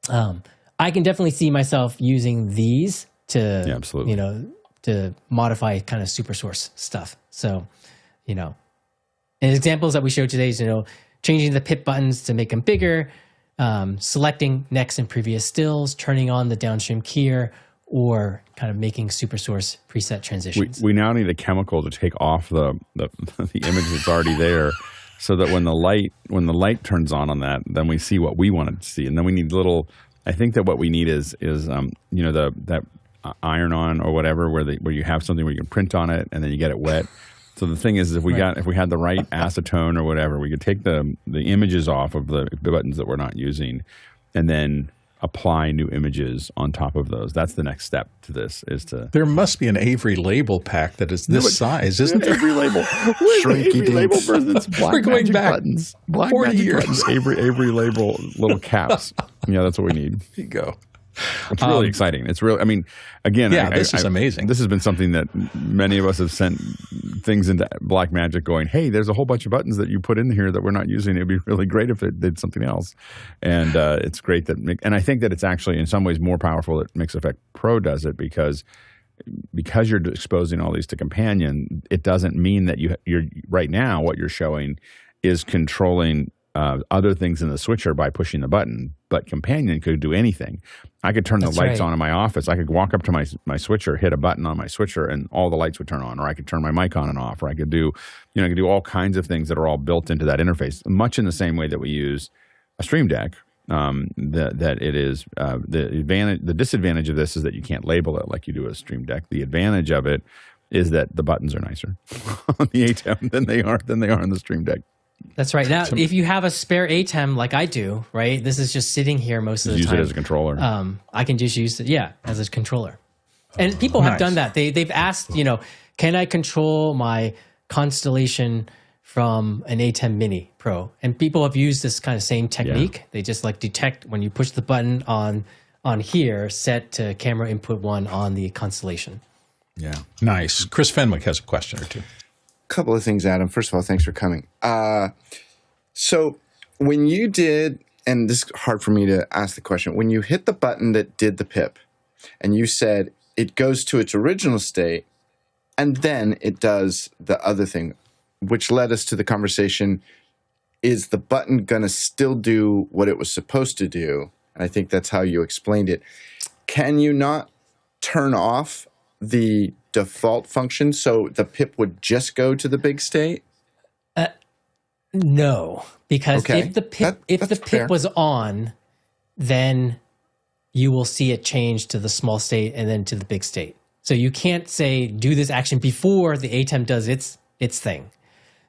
I can definitely see myself using these to, to modify kind of SuperSource stuff. So, and examples that we showed today is, changing the pip buttons to make them bigger, selecting next and previous stills, turning on the downstream keyer, or kind of making SuperSource preset transitions. We now need a chemical to take off the image that's already there, so that when the light turns on that, then we see what we wanted to see, and then we need little. I think that what we need is that iron on or whatever where you have something where you can print on it and then you get it wet. So the thing is, if we had the right acetone or whatever, we could take the images off of the buttons that we're not using, and then apply new images on top of those. That's the next step to this. There must be an Avery label pack that is this size, isn't there? Avery label, Avery label versus Blackmagic buttons, Blackmagic buttons, Avery label little caps. Yeah, that's what we need. There you go. It's really exciting. It's really, again, this is amazing. This has been something that many of us have sent things into Blackmagic going, hey, there's a whole bunch of buttons that you put in here that we're not using. It'd be really great if it did something else. And it's great and I think that it's actually in some ways more powerful that MixEffect Pro does it because you're exposing all these to companion. It doesn't mean that you're right now what you're showing is controlling other things in the switcher by pushing the button, but companion could do anything. I could turn the lights on in my office. I could walk up to my switcher, hit a button on my switcher, and all the lights would turn on. Or I could turn my mic on and off. Or I could do, all kinds of things that are all built into that interface, much in the same way that we use a Stream Deck. That it is the disadvantage of this is that you can't label it like you do a Stream Deck. The advantage of it is that the buttons are nicer on the ATEM than they are on the Stream Deck. That's right. Now, if you have a spare ATEM like I do, right, this is just sitting here most of the time. Use it as a controller. I can just use it, as a controller. And people have done that. They've asked, can I control my Constellation from an ATEM Mini Pro? And people have used this kind of same technique. Yeah. They just detect when you push the button on here, set to camera input 1 on the Constellation. Yeah. Nice. Chris Fenwick has a question or two. Couple of things, Adam. First of all, thanks for coming. So when you did, and this is hard for me to ask the question, when you hit the button that did the pip, and you said it goes to its original state, and then it does the other thing, which led us to the conversation, is the button going to still do what it was supposed to do? And I think that's how you explained it. Can you not turn off the default function so the pip would just go to the big state? No, because if the pip was on, then you will see it change to the small state and then to the big state. So you can't say do this action before the ATEM does its thing.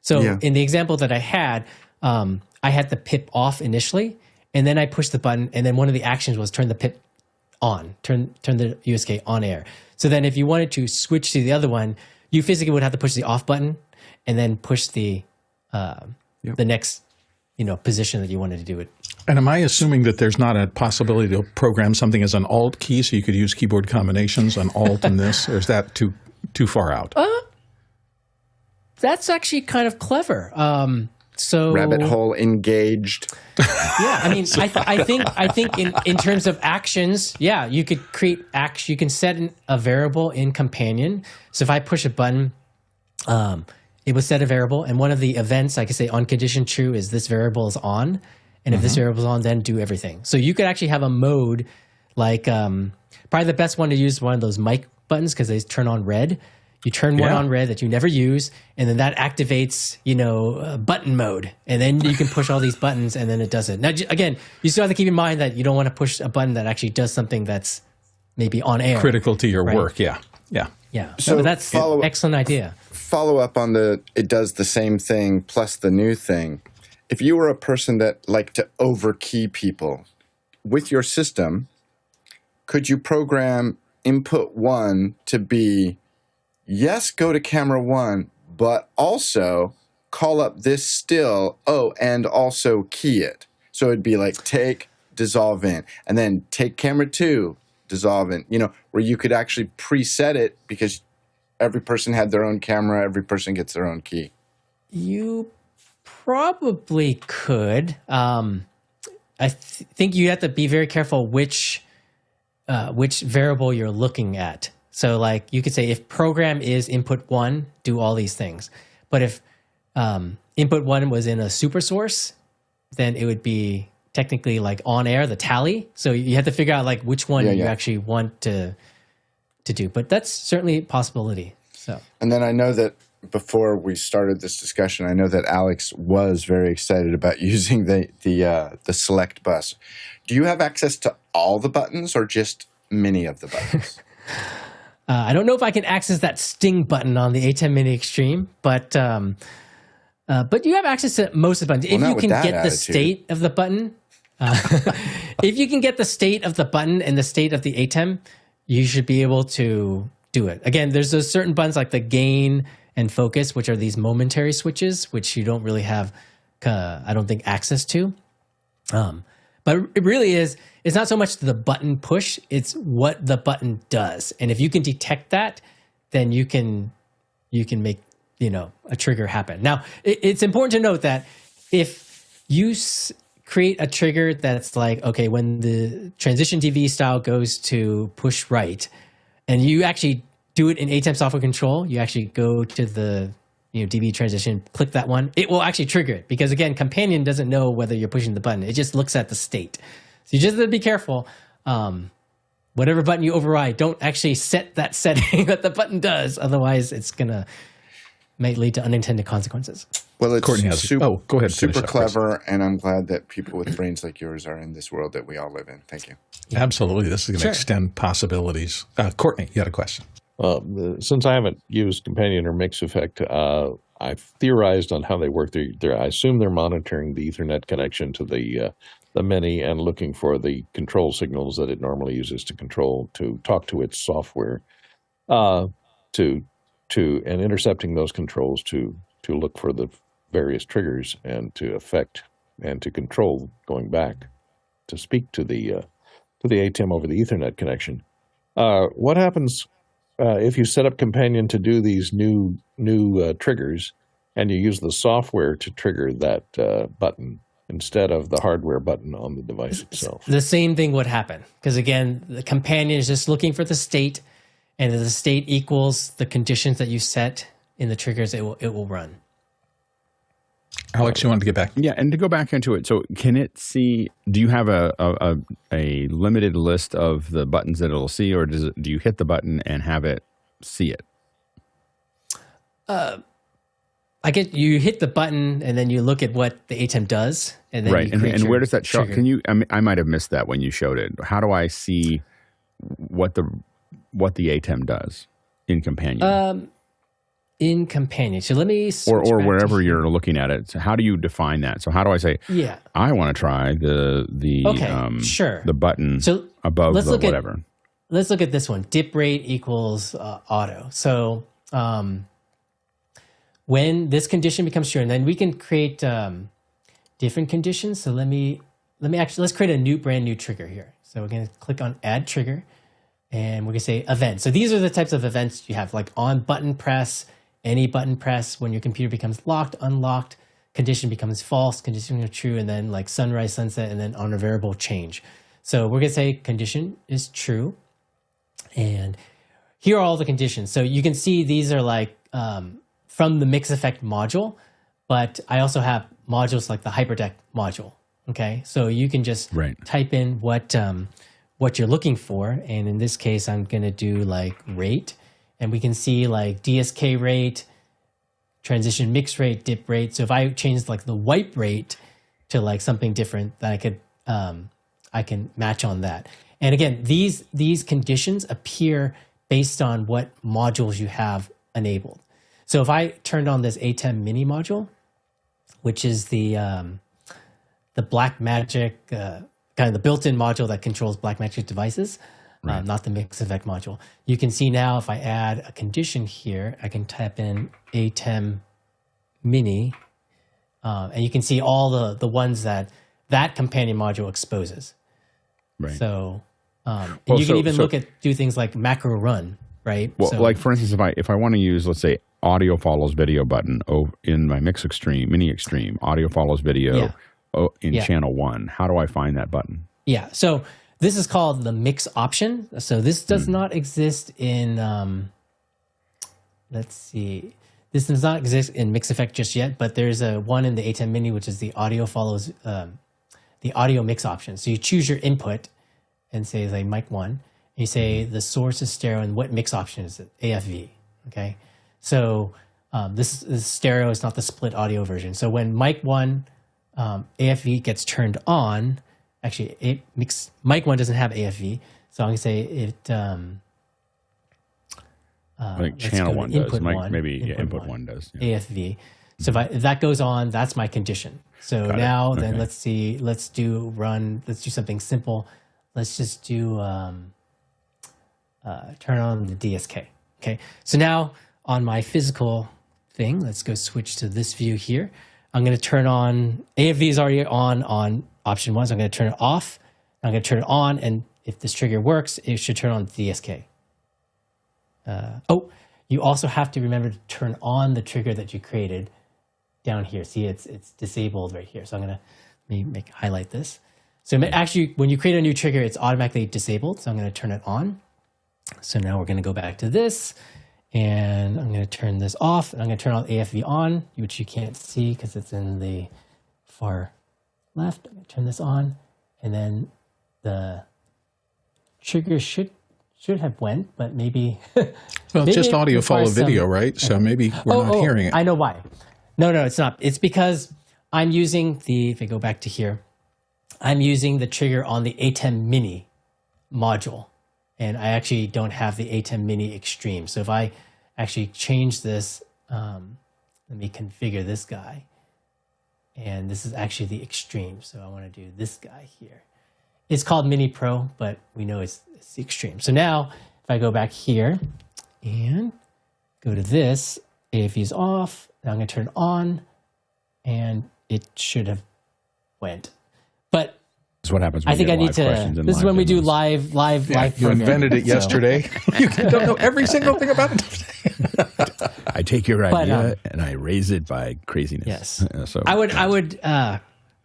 So in the example that I had the pip off initially, and then I pushed the button, and then one of the actions was turn the pip on, turn the USK on air. So then if you wanted to switch to the other one, you physically would have to push the off button and then push the next position that you wanted to do it. And am I assuming that there's not a possibility to program something as an alt key so you could use keyboard combinations on alt and this, or is that too far out? That's actually kind of clever. So rabbit hole engaged. Yeah, I mean, I think in terms of actions, you could create you can set a variable in companion. So if I push a button, it would set a variable, and one of the events I could say on condition true is this variable is on, And if this variable is on, then do everything. So you could actually have a mode like probably the best one to use is one of those mic buttons because they turn on red. You turn one on red that you never use, and then that activates, button mode. And then you can push all these buttons, and then it does it. Now, again, you still have to keep in mind that you don't want to push a button that actually does something that's maybe on air. Critical to your work, yeah. So that's an excellent idea. Follow up on it does the same thing plus the new thing. If you were a person that liked to overkey people, with your system, could you program input 1 to be, yes, go to camera 1, but also call up this still, and also key it. So it'd be like take, dissolve in, and then take camera 2, dissolve in, where you could actually preset it because every person had their own camera, every person gets their own key. You probably could. I think you have to be very careful which variable you're looking at. So like you could say if program is input 1, do all these things. But if input 1 was in a SuperSource, then it would be technically like on air, the tally. So you have to figure out like which one you actually want to do. But that's certainly a possibility. So. And then I know that before we started this discussion, I know that Alex was very excited about using the select bus. Do you have access to all the buttons or just many of the buttons? I don't know if I can access that sting button on the ATEM Mini Extreme, but you have access to most of the buttons. Well, if you can get the state of the button, if you can get the state of the button and the state of the ATEM, you should be able to do it. Again, there's those certain buttons like the gain and focus, which are these momentary switches, which you don't really have, I don't think, access to. But it really is, it's not so much the button push, it's what the button does. And if you can detect that, then you can make, a trigger happen. Now, it's important to note that if you create a trigger that's like, okay, when the transition DV style goes to push right, and you actually do it in ATEM software control, you actually go to the DV transition, click that one, it will actually trigger it. Because again, Companion doesn't know whether you're pushing the button. It just looks at the state. So you just have to be careful. Whatever button you override, don't actually set that setting that the button does. Otherwise, might lead to unintended consequences. Well, it's go ahead, super clever, and I'm glad that people with brains like yours are in this world that we all live in. Thank you. Absolutely. This is going to extend possibilities. Courtney, you had a question. Since I haven't used Companion or MixEffect, I've theorized on how they work. I assume they're monitoring the Ethernet connection to the Mini and looking for the control signals that it normally uses to talk to its software, and intercepting those controls to look for the various triggers and to affect and to control going back to speak to the ATEM over the Ethernet connection. What happens if you set up Companion to do these new triggers and you use the software to trigger that button instead of the hardware button on the device itself? The same thing would happen because, again, the Companion is just looking for the state, and if the state equals the conditions that you set in the triggers, it will run. Alex, you wanted to get back? Yeah, and to go back into it, so can it see, do you have a limited list of the buttons that it'll see, or do you hit the button and have it see it? You hit the button and then you look at what the ATEM does, and then right. And where does that show? Trigger. Can you? I might have missed that when you showed it. How do I see what the ATEM does in Companion? In Companion, so let me or wherever you're looking at it. So how do you define that? So how do I say? Yeah, I want to try the button above the whatever. Let's look at this one. Dip rate equals auto. So when this condition becomes true, and then we can create different conditions. So let's create a brand new trigger here. So we're going to click on Add Trigger, and we're going to say Event. So these are the types of events you have, like on button press, any button press, when your computer becomes locked, unlocked, condition becomes false, condition becomes true, and then like sunrise, sunset, and then on a variable change. So we're going to say condition is true, and here are all the conditions. So you can see these are like from the MixEffect module, but I also have modules like the HyperDeck module. Okay, so you can just type in what you're looking for, and in this case, I'm going to do like rate, and we can see like DSK rate, transition mix rate, dip rate. So if I change like the wipe rate to like something different, then I can match on that. And again, these conditions appear based on what modules you have enabled. So if I turned on this ATEM Mini module, which is the Blackmagic, kind of the built-in module that controls Blackmagic devices, not the MixEffect module. You can see now if I add a condition here, I can type in ATEM Mini, and you can see all the ones that companion module exposes. Right. So, and you can even do things like macro run, right? Well, so, like for instance, if I want to use, let's say, audio follows video button in my Mini Extreme, audio follows video in channel 1, how do I find that button? Yeah, so this is called the mix option. So this does not exist in, let's see, this does not exist in MixEffect just yet, but there's a one in the ATEM Mini, which is the audio follows, the audio mix option. So you choose your input and say like mic 1, and you say the source is stereo and what mix option is it? AFV, okay? So this is stereo, is not the split audio version. So when mic 1 AFV gets turned on, actually mic 1 doesn't have AFV, so I'm gonna say it. I think channel 1 does. Input 1 does. Yeah. AFV. So if that goes on, that's my condition. So then let's see. Let's do something simple. Let's just do turn on the DSK. Okay. So now on my physical thing, let's go switch to this view here. I'm going to turn on, AFV is already on option 1, so I'm going to turn it off. I'm going to turn it on, and if this trigger works, it should turn on the DSK. You also have to remember to turn on the trigger that you created down here. See, it's disabled right here. So I'm going to highlight this. So actually, when you create a new trigger, it's automatically disabled. So I'm going to turn it on. So now we're going to go back to this. And I'm going to turn this off, and I'm going to turn on AFV on, which you can't see because it's in the far left. I'm going to turn this on, and then the trigger should have went, but maybe... Well, maybe just audio follow video, right? So maybe we're not hearing it. I know why. No, it's not. It's because I'm using if I go back to here, I'm using the trigger on the ATEM Mini module. And I actually don't have the ATEM Mini Extreme. So if I actually change this, let me configure this guy. And this is actually the Extreme. So I want to do this guy here. It's called Mini Pro, but we know it's the Extreme. So now if I go back here and go to this, AFV is off. Now I'm going to turn it on, and it should have went. But this is what happens. I think I need to. This is when we do live. You invented it yesterday. You don't know every single thing about it. I take your idea and I raise it by craziness. Yes. I would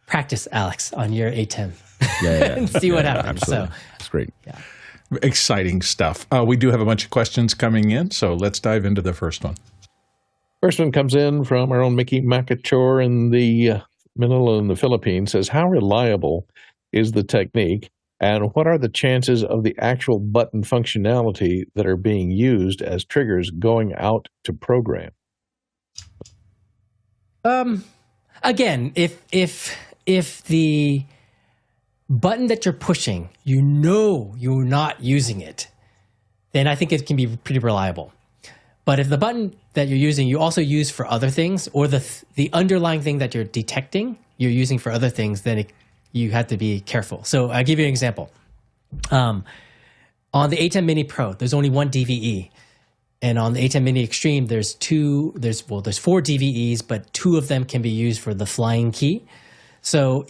practice, Alex, on your ATEM. And see what happens. Absolutely. That's great. Yeah. Exciting stuff. We do have a bunch of questions coming in, so let's dive into the first one. First one comes in from our own Mickey Makachor in the Manila in the Philippines. Says, how reliable is the technique, and what are the chances of the actual button functionality that are being used as triggers going out to program? Again, if the button that you're pushing, you're not using it, then I think it can be pretty reliable. But if the button that you're using, you also use for other things, or the underlying thing that you're detecting, you're using for other things, then you have to be careful. So I'll give you an example. On the ATEM Mini Pro, there's only one DVE. And on the ATEM Mini Extreme, there's four DVEs, but 2 of them can be used for the flying key. So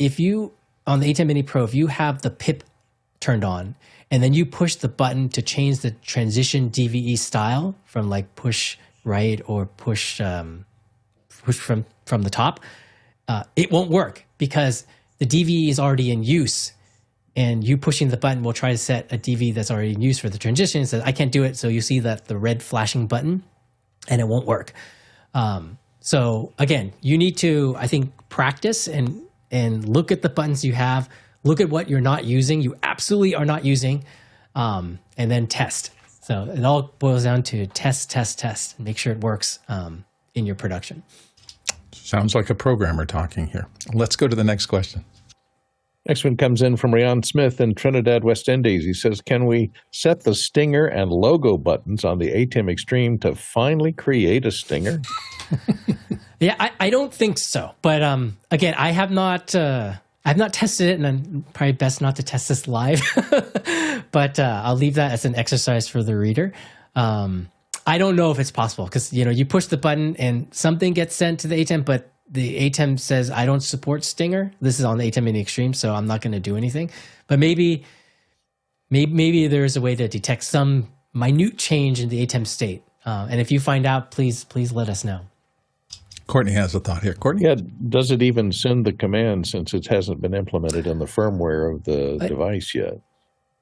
on the ATEM Mini Pro, if you have the PIP turned on, and then you push the button to change the transition DVE style from like push right or push from the top, it won't work because the DVE is already in use, and you pushing the button will try to set a DVE that's already in use for the transition. It says, I can't do it. So you see the red flashing button, and it won't work. So again, you need to, I think, practice and and look at the buttons you have, look at what you're not using, you absolutely are not using, and then test. So it all boils down to test, and make sure it works in your production. Sounds like a programmer talking here. Let's go to the next question. Next one comes in from Ryan Smith in Trinidad, West Indies. He says, can we set the stinger and logo buttons on the ATEM Extreme to finally create a stinger? Yeah, I don't think so. But again, I've not tested it, and I'm probably best not to test this live. But I'll leave that as an exercise for the reader. I don't know if it's possible because, you push the button and something gets sent to the ATEM, but the ATEM says, I don't support Stinger. This is on the ATEM Mini Extreme, so I'm not going to do anything. But maybe there's a way to detect some minute change in the ATEM state. And if you find out, please let us know. Courtney has a thought here. Courtney? Yeah, does it even send the command since it hasn't been implemented in the firmware of the device yet?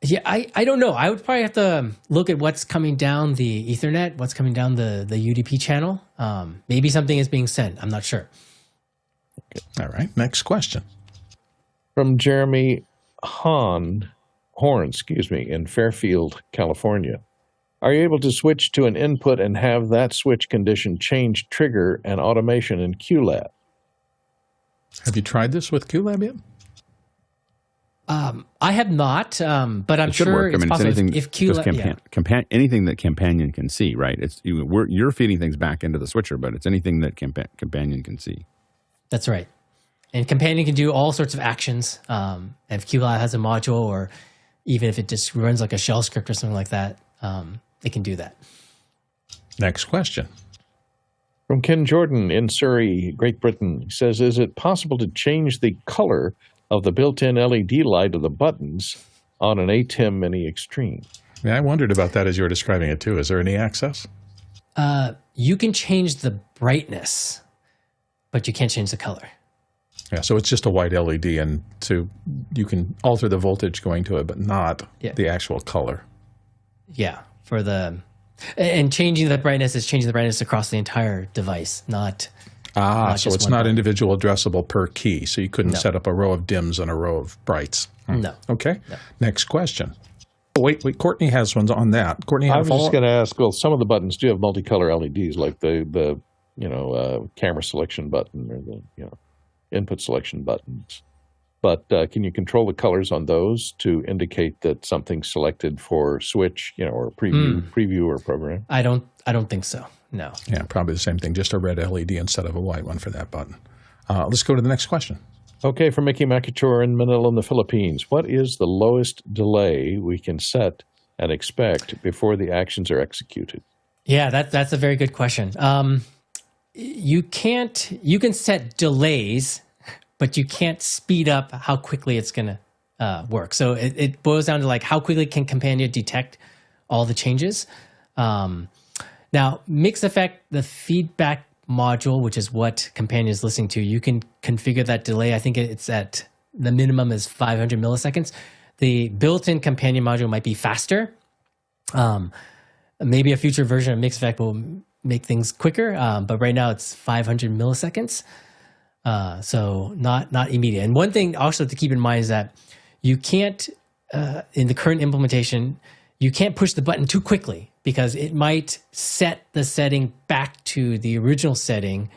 Yeah, I don't know. I would probably have to look at what's coming down the Ethernet, what's coming down the UDP channel. Maybe something is being sent. I'm not sure. All right. Next question. From Jeremy Horn, in Fairfield, California. Are you able to switch to an input and have that switch condition change trigger and automation in Qlab? Have you tried this with Qlab yet? I have not, but I'm sure work. it's possible. If Qlab, anything that Companion can see, right? It's you're feeding things back into the switcher, but it's anything that Companion can see. That's right. And Companion can do all sorts of actions. If Qlab has a module, or even if it just runs like a shell script or something like that, it can do that. Next question. From Ken Jordan in Surrey, Great Britain. He says, is it possible to change the color of the built-in LED light of the buttons on an ATEM Mini Extreme? Yeah, I wondered about that as you were describing it too. Is there any access? You can change the brightness, but you can't change the color. Yeah, so it's just a white LED, and you can alter the voltage going to it, but not the actual color. Yeah, and changing the brightness is changing the brightness across the entire device, not. So it's not individual addressable per key. So you couldn't set up a row of dims and a row of brights. No. Okay. No. Next question. Oh, wait. Courtney has ones on that. Courtney, I was just going to ask. Well, some of the buttons do have multicolor LEDs, like the camera selection button or the input selection buttons. But can you control the colors on those to indicate that something's selected for switch, or preview or program? I don't think so. No. Yeah, probably the same thing. Just a red LED instead of a white one for that button. Let's go to the next question. Okay, from Mickey Macature in Manila in the Philippines. What is the lowest delay we can set and expect before the actions are executed? Yeah, that's a very good question. You can set delays, but you can't speed up how quickly it's going to work. So it boils down to like how quickly can Companion detect all the changes. Now, MixEffect, the feedback module, which is what Companion is listening to, you can configure that delay. I think it's at the minimum is 500 milliseconds. The built-in Companion module might be faster. Maybe a future version of MixEffect will make things quicker, but right now it's 500 milliseconds. So not immediate. And one thing also to keep in mind is that you can't, in the current implementation, you can't push the button too quickly because it might set the setting back to the original setting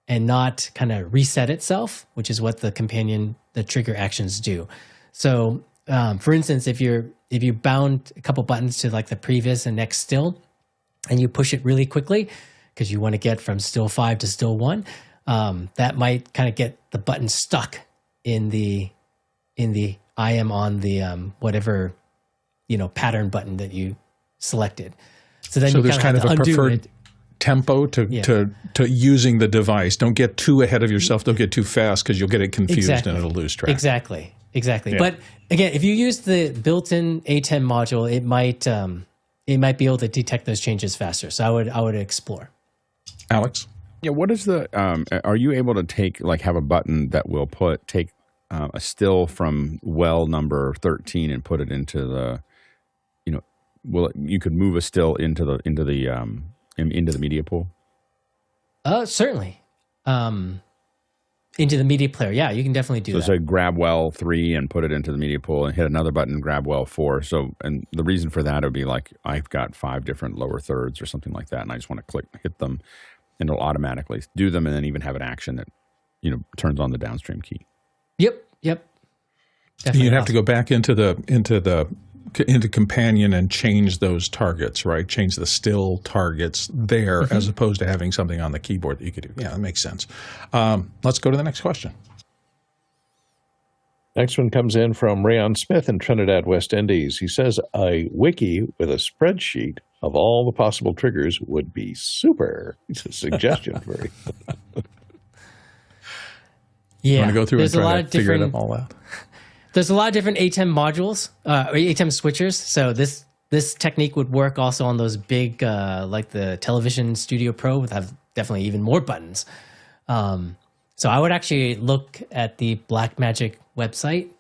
and not kind of reset itself, which is what the trigger actions do. So, for instance, if you bound a couple buttons to like the previous and next still, and you push it really quickly because you want to get from still 5 to still 1, that might kind of get the button stuck in the I am on the whatever pattern button that you selected. So then there's kind of a preferred tempo to using the device. Don't get too ahead of yourself. Don't get too fast because you'll get it confused and it'll lose track. Exactly. Yeah. Yeah. But again, if you use the built-in ATEM module, it might be able to detect those changes faster. So I would explore. Alex? Yeah. What is are you able to have a button that will take a still from well number 13 and put it into the, you could move a still into the media pool? Certainly. into the media player. Yeah, you can definitely do that. So say grab well 3 and put it into the media pool and hit another button, grab well 4. So, and the reason for that would be like, I've got 5 different lower thirds or something like that. And I just want to hit them, and it'll automatically do them, and then even have an action that, turns on the downstream key. Yep. Definitely You'd have to go back into Companion and change those targets, right? Change the still targets there as opposed to having something on the keyboard that you could do. Yeah, that makes sense. Let's go to the next question. Next one comes in from Rayon Smith in Trinidad, West Indies. He says, a wiki with a spreadsheet of all the possible triggers would be super. It's a suggestion for you. Yeah, You want to go through and there's a try lot to of figure different it all out? There's a lot of different ATEM modules, or ATEM switchers. So this technique would work also on those big, like the Television Studio Pro, would have definitely even more buttons. So I would actually look at the Blackmagic website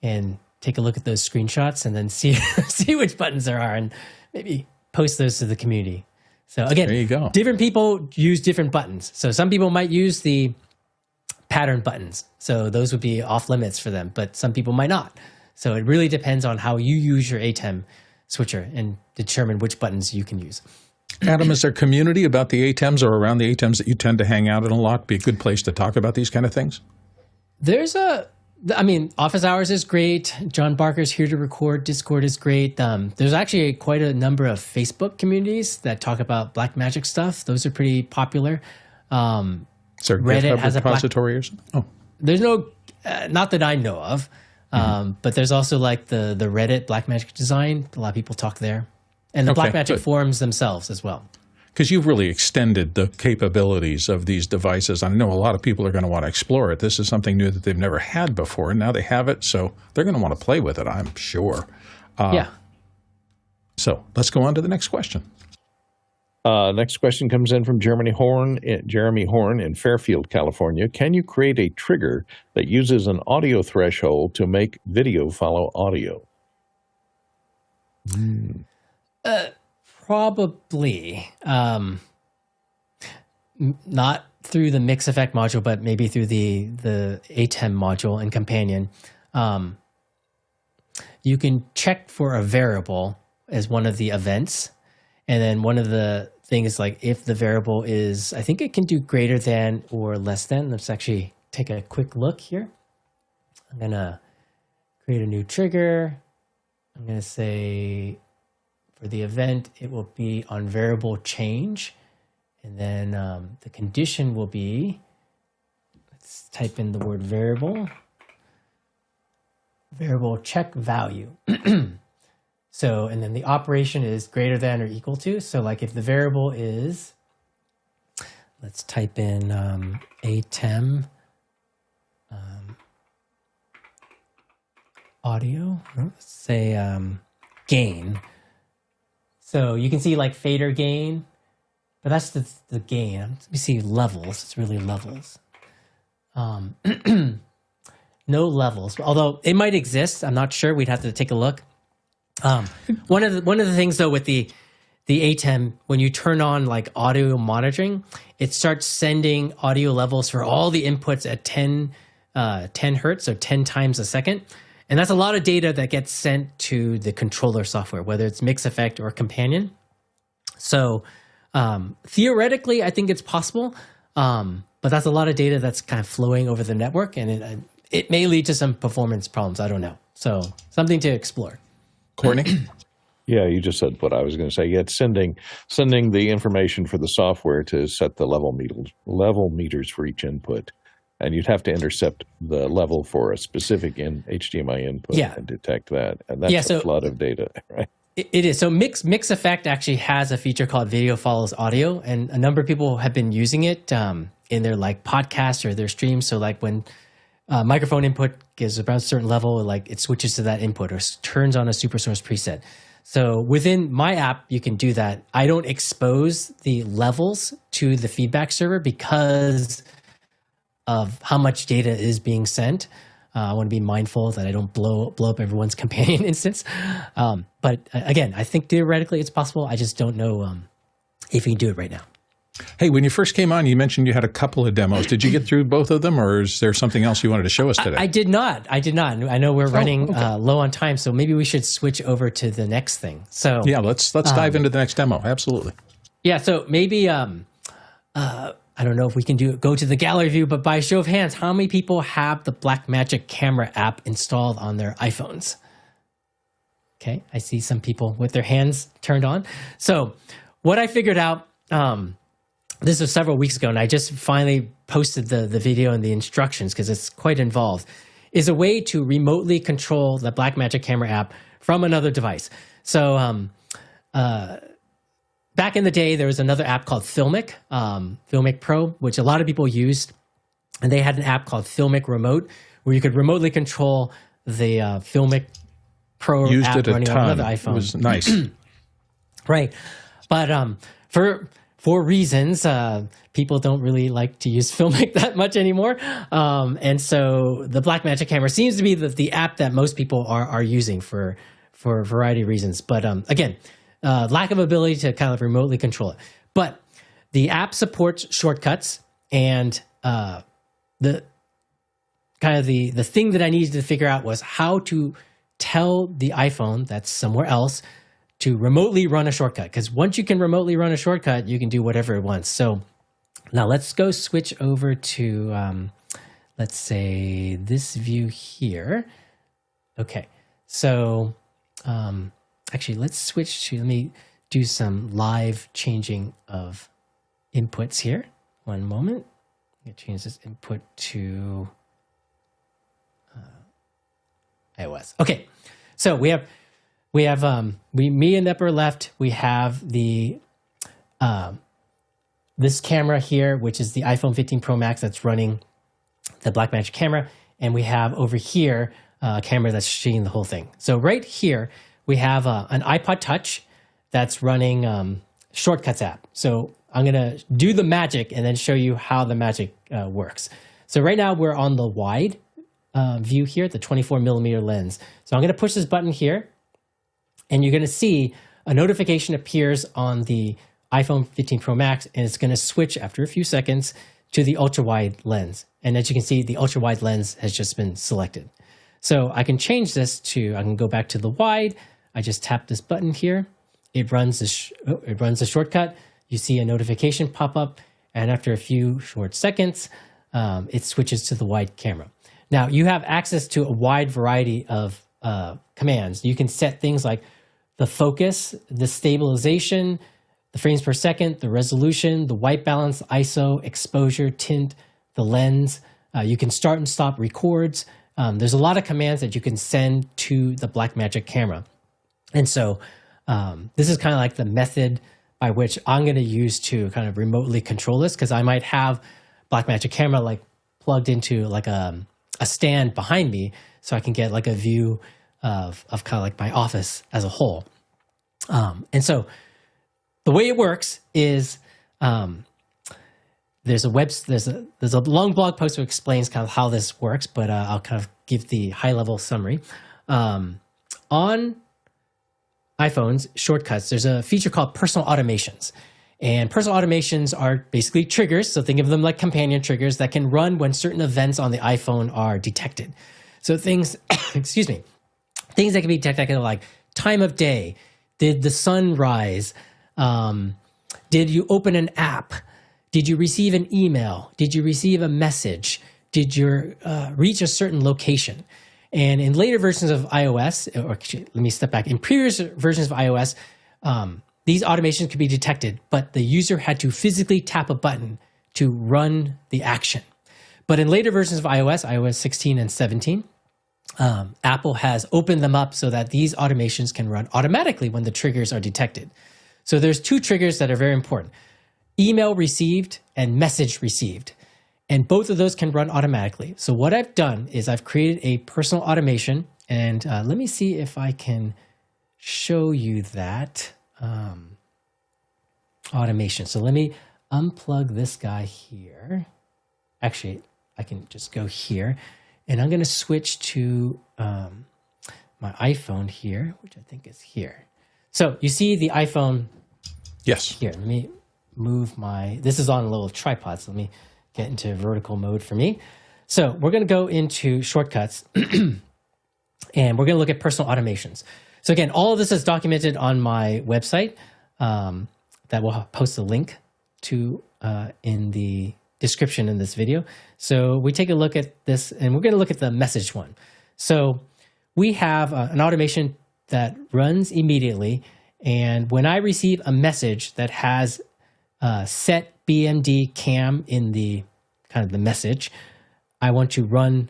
and take a look at those screenshots, and then see which buttons there are, and maybe post those to the community. So again, There you go. different people use different buttons. So some people might use the pattern buttons. So those would be off limits for them, but some people might not. So it really depends on how you use your ATEM switcher and determine which buttons you can use. Adam, is there community about the ATEMs or around the ATEMs that you tend to hang out in a lot? Be a good place to talk about these kind of things? Office hours is great. John Barker's here to record. Discord is great. There's actually quite a number of Facebook communities that talk about Blackmagic stuff. Those are pretty popular. Is there a Reddit GitHub has a repository or something? Oh, There's no, not that I know of, but there's also like the Reddit Blackmagic design. A lot of people talk there. And the Okay, Blackmagic good. forums themselves as well. because you've really extended the capabilities of these devices. I know a lot of people are going to want to explore it. This is something new that they've never had before, and now they have it, so they're going to want to play with it, I'm sure. Yeah. So let's go on to the next question. Next question comes in from Jeremy Horn in Fairfield, California. Can you create a trigger that uses an audio threshold to make video follow audio? Probably. Not through the MixEffect module, but maybe through the ATEM module and companion. You can check for a variable as one of the events. And then one of the things, like if the variable is, I think it can do greater than or less than. Let's actually take a quick look here. I'm going to create a new trigger. I'm going to say for the event, it will be on variable change. And then the condition will be, let's type in the word variable check value. So, and then the operation is greater than or equal to. So like if the variable is, let's type in ATEM audio, let's say gain. So you can see like fader gain, but that's the gain. Let me see levels. It's really levels. No levels, although it might exist. I'm not sure. We'd have to take a look. One of the things though with the ATEM, when you turn on like audio monitoring, it starts sending audio levels for all the inputs at 10 hertz, so 10 times a second. And that's a lot of data that gets sent to the controller software, whether it's MixEffect or Companion. So theoretically, I think it's possible, but that's a lot of data that's kind of flowing over the network, and it may lead to some performance problems. I don't know. So something to explore. Courtney? Yeah, you just said what I was going to say. Yeah, it's sending the information for the software to set the level meters for each input. And you'd have to intercept the level for a specific HDMI input and detect that. And that's a flood of data, right? It is. So MixEffect actually has a feature called Video Follows Audio, and a number of people have been using it in their like podcasts or their streams. So like when microphone input gives around a certain level, like it switches to that input or turns on a SuperSource preset. So within my app, you can do that. I don't expose the levels to the feedback server because of how much data is being sent. I want to be mindful that I don't blow up everyone's companion instance. But again, I think theoretically it's possible. I just don't know if you can do it right now. Hey, when you first came on, you mentioned you had a couple of demos. Did you get through both of them, or is there something else you wanted to show us today? I did not. I know we're running low on time, so maybe we should switch over to the next thing. So yeah, let's dive into the next demo. Absolutely. Yeah, so maybe I don't know if we can go to the gallery view, but by show of hands, how many people have the Blackmagic Camera app installed on their iPhones? Okay, I see some people with their hands turned on. So what I figured out, this was several weeks ago, and I just finally posted the video and the instructions because it's quite involved, is a way to remotely control the Blackmagic Camera app from another device. So back in the day, there was another app called Filmic, Filmic Pro, which a lot of people used, and they had an app called Filmic Remote where you could remotely control the Filmic Pro app running on another iPhone. It was nice. Right. But for reasons, people don't really like to use Filmic that much anymore. And so the Blackmagic Camera seems to be the app that most people are using for a variety of reasons. But again, lack of ability to kind of remotely control it. But the app supports shortcuts, and the thing that I needed to figure out was how to tell the iPhone that's somewhere else to remotely run a shortcut. Because once you can remotely run a shortcut, you can do whatever it wants. So now let's go switch over to, let's say, this view here. Okay, so actually, let's switch to, let me do some live changing of inputs here. One moment. I'm going to change this input to iOS. Okay, so we have me in the upper left. We have the this camera here, which is the iPhone 15 Pro Max that's running the Blackmagic Camera, and we have over here a camera that's shooting the whole thing. So right here we have an iPod Touch that's running Shortcuts app. So I'm gonna do the magic and then show you how the magic works. So right now we're on the wide view here, the 24mm lens. So I'm going to push this button here, and you're going to see a notification appears on the iPhone 15 Pro Max, and it's going to switch after a few seconds to the ultra-wide lens. And as you can see, the ultra-wide lens has just been selected. So I can change this to, I can go back to the wide. I just tap this button here. It runs a shortcut. You see a notification pop up, and after a few short seconds, it switches to the wide camera. Now, you have access to a wide variety of commands. You can set things like the focus, the stabilization, the frames per second, the resolution, the white balance, ISO, exposure, tint, the lens. You can start and stop records. There's a lot of commands that you can send to the Blackmagic Camera. And so this is kind of like the method by which I'm going to use to kind of remotely control this, because I might have Blackmagic Camera like plugged into like a stand behind me, so I can get like a view of kind of like my office as a whole. And so the way it works is there's a long blog post that explains kind of how this works, but I'll kind of give the high level summary. On iPhones, shortcuts, there's a feature called personal automations. And personal automations are basically triggers, so think of them like companion triggers that can run when certain events on the iPhone are detected. So things, excuse me, things that can be detected like time of day, did the sun rise, did you open an app, did you receive an email, did you receive a message, did you reach a certain location. And in later versions of iOS, or actually, let me step back, in previous versions of iOS, these automations could be detected, but the user had to physically tap a button to run the action. But in later versions of iOS 16 and 17, Apple has opened them up so that these automations can run automatically when the triggers are detected. So there's two triggers that are very important: email received and message received. And both of those can run automatically. So what I've done is I've created a personal automation, and let me see if I can show you that automation. So let me unplug this guy here. Actually, I can just go here, and I'm going to switch to my iPhone here, which I think is here. So you see the iPhone. Yes. Here, let me move this is on a little tripod, so let me get into vertical mode for me. So we're going to go into shortcuts and we're going to look at personal automations. So again, all of this is documented on my website that we'll post a link to in the description in this video. So we take a look at this and we're going to look at the message one. So we have an automation that runs immediately. And when I receive a message that has set BMD cam in the kind of the message, I want to run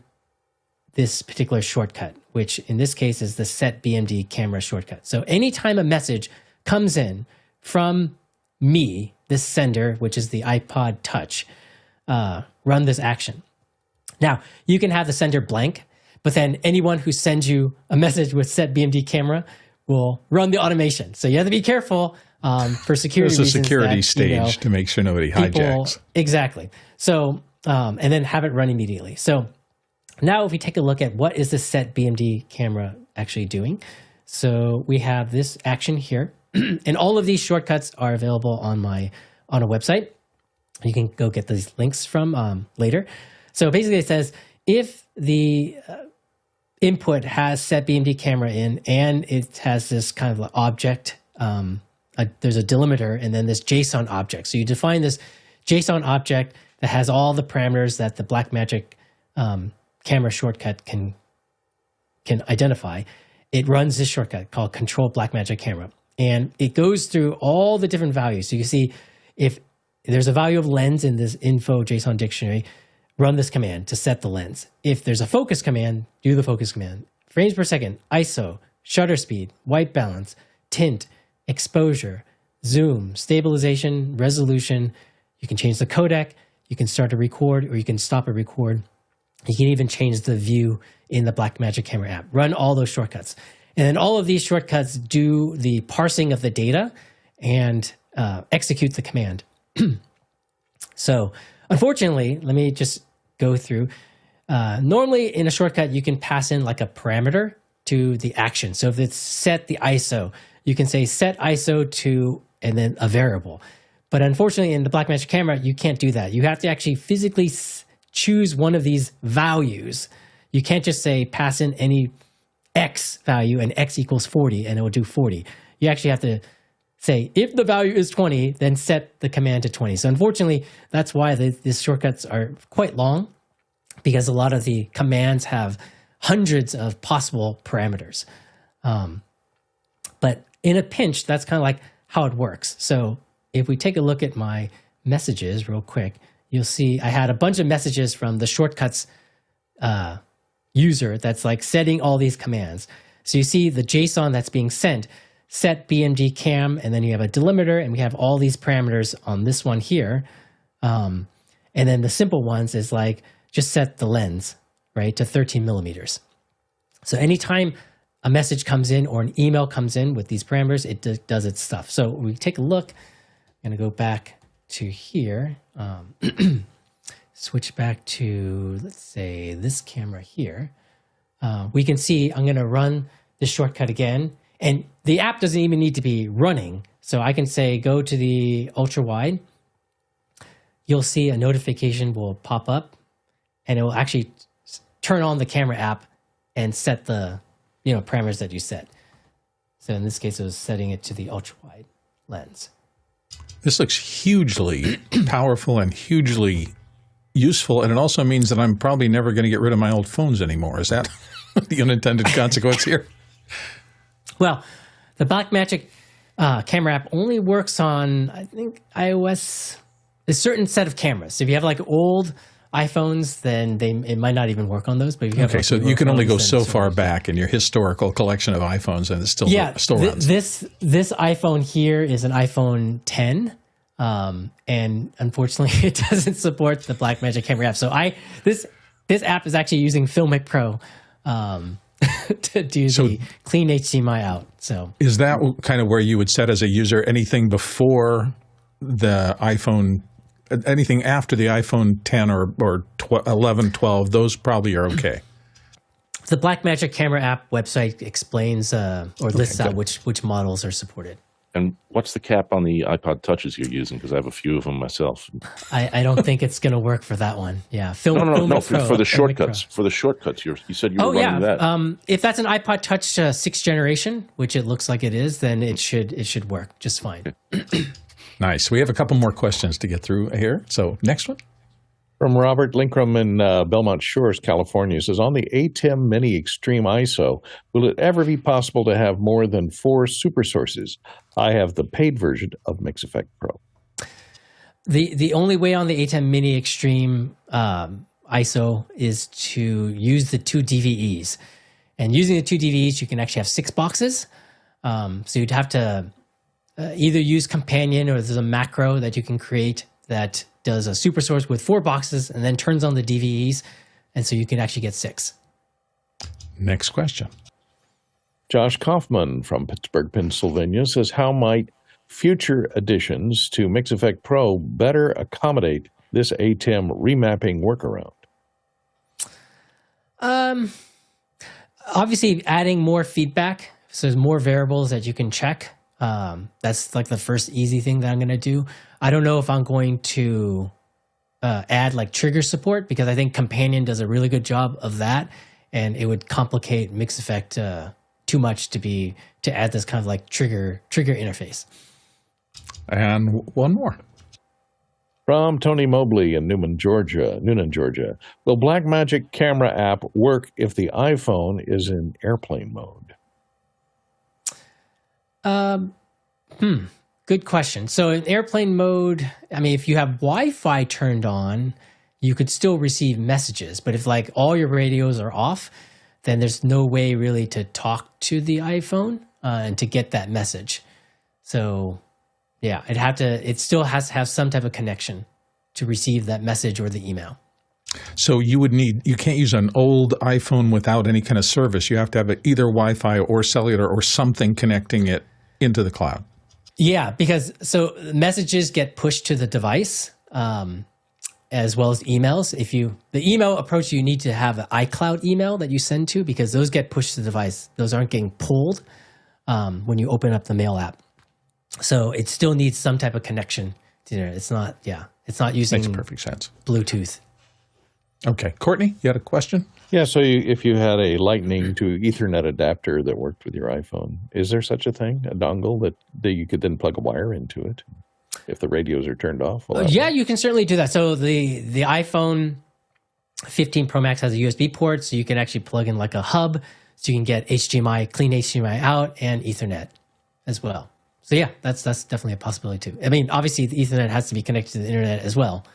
this particular shortcut, which in this case is the set BMD camera shortcut. So anytime a message comes in from me, this sender, which is the iPod Touch, run this action. Now, you can have the sender blank, but then anyone who sends you a message with set BMD camera will run the automation. So you have to be careful for security reasons. There's a security stage to make sure nobody hijacks. Exactly. So, and then have it run immediately. So now if we take a look at what is the set BMD camera actually doing. So we have this action here. And all of these shortcuts are available on a website. You can go get these links from later. So basically it says if the input has set BMD camera in and it has this kind of object, there's a delimiter and then this JSON object. So you define this JSON object that has all the parameters that the Blackmagic camera shortcut can identify. It runs this shortcut called control Blackmagic camera. And it goes through all the different values. So you can see if there's a value of lens in this info JSON dictionary, run this command to set the lens. If there's a focus command, do the focus command. Frames per second, ISO, shutter speed, white balance, tint, exposure, zoom, stabilization, resolution. You can change the codec. You can start a record or you can stop a record. You can even change the view in the Blackmagic camera app. Run all those shortcuts. And then all of these shortcuts do the parsing of the data and execute the command. So unfortunately, let me just go through. Normally in a shortcut, you can pass in like a parameter to the action. So if it's set the ISO, you can say set ISO to, and then a variable. But unfortunately in the Blackmagic camera, you can't do that. You have to actually physically choose one of these values. You can't just say pass in any X value and X equals 40 and it will do 40. You actually have to say if the value is 20, then set the command to 20. So unfortunately, that's why these shortcuts are quite long because a lot of the commands have hundreds of possible parameters. But in a pinch, that's kind of like how it works. So if we take a look at my messages real quick, you'll see I had a bunch of messages from the shortcuts user that's like setting all these commands. So you see the JSON that's being sent, set BMD cam, and then you have a delimiter, and we have all these parameters on this one here. And then the simple ones is like just set the lens, right, to 13 millimeters. So anytime a message comes in or an email comes in with these parameters, it does its stuff. So we take a look. I'm going to go back to here. Switch back to, let's say, this camera here. We can see I'm going to run this shortcut again. And the app doesn't even need to be running. So I can say, go to the ultra wide. You'll see a notification will pop up and it will actually turn on the camera app and set the parameters that you set. So in this case, it was setting it to the ultra wide lens. This looks hugely powerful and hugely useful. And it also means that I'm probably never going to get rid of my old phones anymore. Is that the unintended consequence here? Well, the Blackmagic camera app only works on, I think, iOS, a certain set of cameras. So if you have like old iPhones, then it might not even work on those. But if you have so you can only go so far back in your historical collection of iPhones, and it still runs. This iPhone here is an iPhone 10, and unfortunately, it doesn't support the Blackmagic camera app. So this app is actually using Filmic Pro. To do the clean HDMI out. So is that kind of where you would set as a user anything before the iPhone, anything after the iPhone 10 or 11, 12, those probably are okay? The Blackmagic camera app website explains or lists out which models are supported. And what's the cap on the iPod Touches you're using? Because I have a few of them myself. I don't think it's going to work for that one. Yeah, No. For the shortcuts. For the shortcuts, you said you were running that. If that's an iPod Touch 6th generation, which it looks like it is, then it should work just fine. Okay. Nice. We have a couple more questions to get through here. So next one. From Robert Linkram in Belmont Shores, California, says, on the ATEM Mini Extreme ISO, will it ever be possible to have more than 4 SuperSources? I have the paid version of MixEffect Pro. The only way on the ATEM Mini Extreme ISO is to use the 2 DVEs. And using the 2 DVEs, you can actually have 6 boxes. So you'd have to either use Companion, or there's a macro that you can create that does a SuperSource with 4 boxes and then turns on the DVEs. And so you can actually get 6. Next question. Josh Kaufman from Pittsburgh, Pennsylvania says, how might future additions to MixEffect Pro better accommodate this ATEM remapping workaround? Obviously, adding more feedback. So there's more variables that you can check. That's like the first easy thing that I'm going to do. I don't know if I'm going to add like trigger support, because I think Companion does a really good job of that, and it would complicate MixEffect too much to add this kind of like trigger interface. And one more. From Tony Mobley in Noonan, Georgia. Will Blackmagic camera app work if the iPhone is in airplane mode? Good question. So in airplane mode, I mean, if you have Wi-Fi turned on, you could still receive messages. But if like all your radios are off, then there's no way really to talk to the iPhone and to get that message. So yeah, it still has to have some type of connection to receive that message or the email. So you can't use an old iPhone without any kind of service. You have to have either Wi-Fi or cellular or something connecting it into the cloud. Yeah, because so messages get pushed to the device as well as emails. The email approach, you need to have an iCloud email that you send to, because those get pushed to the device. Those aren't getting pulled when you open up the mail app. So it still needs some type of connection to there. It's not using Makes perfect sense. Bluetooth. Okay. Courtney, you had a question? Yeah, so if you had a Lightning to Ethernet adapter that worked with your iPhone, is there such a thing, a dongle that you could then plug a wire into it if the radios are turned off? Yeah, you can certainly do that. So the iPhone 15 Pro Max has a USB port, so you can actually plug in like a hub, so you can get HDMI, clean HDMI out, and Ethernet as well. So yeah, that's definitely a possibility too. I mean, obviously the Ethernet has to be connected to the internet as well.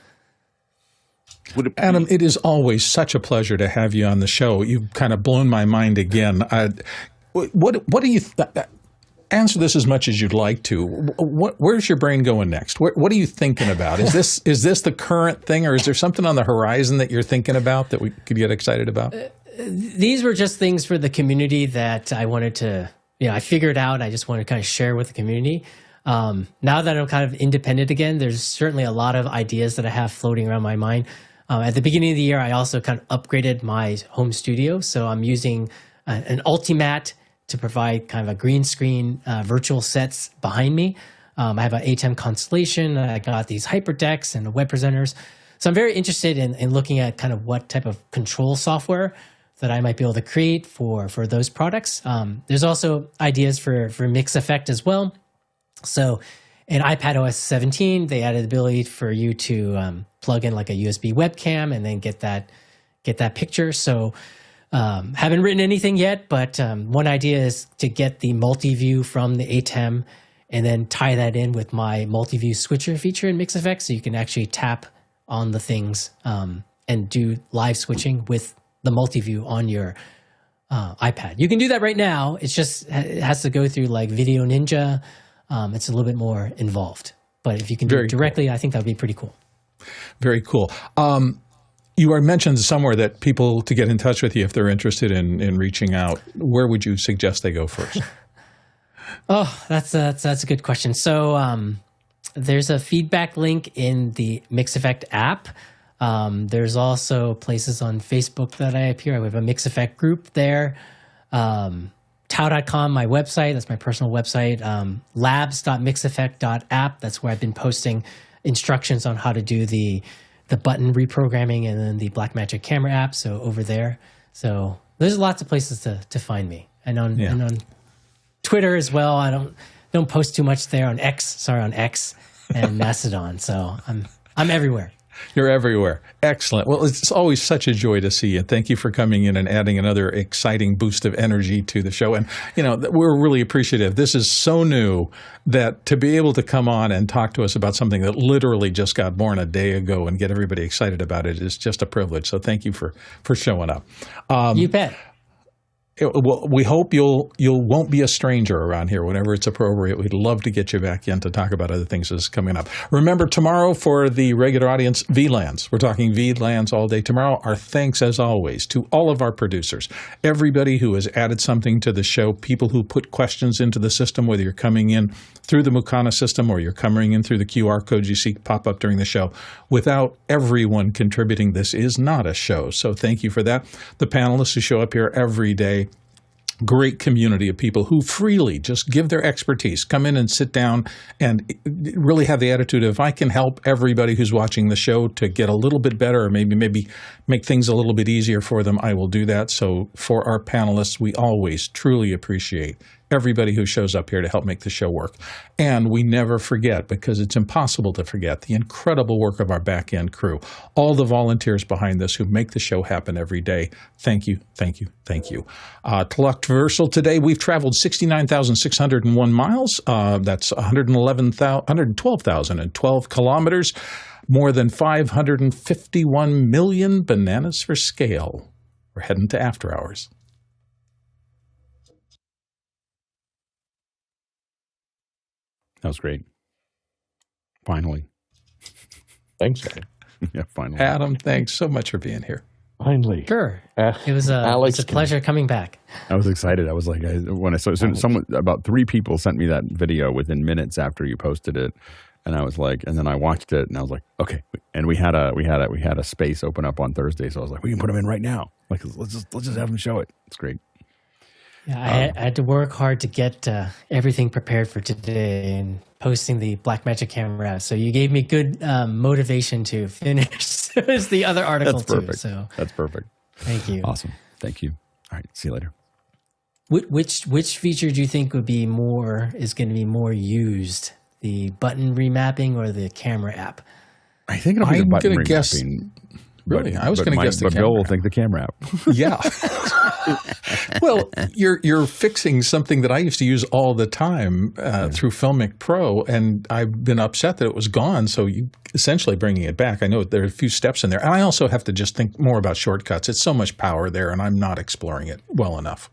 Adam, it is always such a pleasure to have you on the show. You've kind of blown my mind again. What do you answer this as much as you'd like to? Where's your brain going next? What are you thinking about? Is this the current thing, or is there something on the horizon that you're thinking about that we could get excited about? These were just things for the community that I wanted to, I figured out. I just want to kind of share with the community. Now that I'm kind of independent again, there's certainly a lot of ideas that I have floating around my mind. At the beginning of the year, I also kind of upgraded my home studio. So I'm using an Ultimat to provide kind of a green screen virtual sets behind me. I have an ATEM Constellation. I got these hyperdecks and the web presenters. So I'm very interested in looking at kind of what type of control software that I might be able to create for those products. There's also ideas for MixEffect as well. So in iPadOS 17, they added the ability for you to plug in like a USB webcam and then get that picture. So haven't written anything yet, but one idea is to get the multi-view from the ATEM and then tie that in with my multi-view switcher feature in MixEffect, so you can actually tap on the things and do live switching with the multi-view on your iPad. You can do that right now. It has to go through like Video Ninja. It's a little bit more involved, but if you can do it directly, I think that would be pretty cool. Very cool. You mentioned somewhere that people to get in touch with you if they're interested in reaching out. Where would you suggest they go first? Oh, that's a good question. So there's a feedback link in the MixEffect app. There's also places on Facebook that I appear. We have a MixEffect group there. tau.com, my website. That's my personal website. Labs.mixeffect.app. That's where I've been posting instructions on how to do the button reprogramming and then the Blackmagic camera app. So over there. So there's lots of places to find me. And on Twitter as well. I don't post too much there. On X and Mastodon. So I'm everywhere. You're everywhere. Excellent. Well, it's always such a joy to see you. Thank you for coming in and adding another exciting boost of energy to the show. And, we're really appreciative. This is so new that to be able to come on and talk to us about something that literally just got born a day ago and get everybody excited about it is just a privilege. So thank you for showing up. You bet. Well, we hope you won't be a stranger around here whenever it's appropriate. We'd love to get you back in to talk about other things that's coming up. Remember, tomorrow for the regular audience, VLANs. We're talking VLANs all day tomorrow. Our thanks, as always, to all of our producers, everybody who has added something to the show, people who put questions into the system, whether you're coming in through the Mukana system or you're coming in through the QR codes you see pop up during the show. Without everyone contributing, this is not a show. So thank you for that. The panelists who show up here every day, great community of people who freely just give their expertise, come in and sit down and really have the attitude of, if I can help everybody who's watching the show to get a little bit better or maybe make things a little bit easier for them, I will do that. So for our panelists, we always truly appreciate everybody who shows up here to help make the show work. And we never forget, because it's impossible to forget, the incredible work of our back-end crew, all the volunteers behind this who make the show happen every day. Thank you, thank you, thank you. Televersal today, we've traveled 69,601 miles. That's 112,012 kilometers, more than 551 million bananas for scale. We're heading to after hours. That was great. Finally. Thanks, Adam. Yeah, finally. Adam, thanks so much for being here. Finally. It was a pleasure coming back. I was excited. I was like, when I saw about 3 people sent me that video within minutes after you posted it, and I was like, and then I watched it, and I was like, okay. And we had a space open up on Thursday, so I was like, we can put them in right now. Like, let's just have them show it. It's great. Yeah, I had to work hard to get everything prepared for today and posting the Blackmagic camera. So you gave me good motivation to finish the other article. That's perfect. Too. So that's perfect. Thank you. Awesome. Thank you. All right. See you later. Which feature do you think is going to be more used? The button remapping or the camera app? I think it'll be the button remapping. Guess, really? I was going to guess the camera. But Bill will think the camera app. Yeah. Well, you're fixing something that I used to use all the time through Filmic Pro, and I've been upset that it was gone. So you essentially bringing it back. I know there are a few steps in there, and I also have to just think more about shortcuts. It's so much power there, and I'm not exploring it well enough.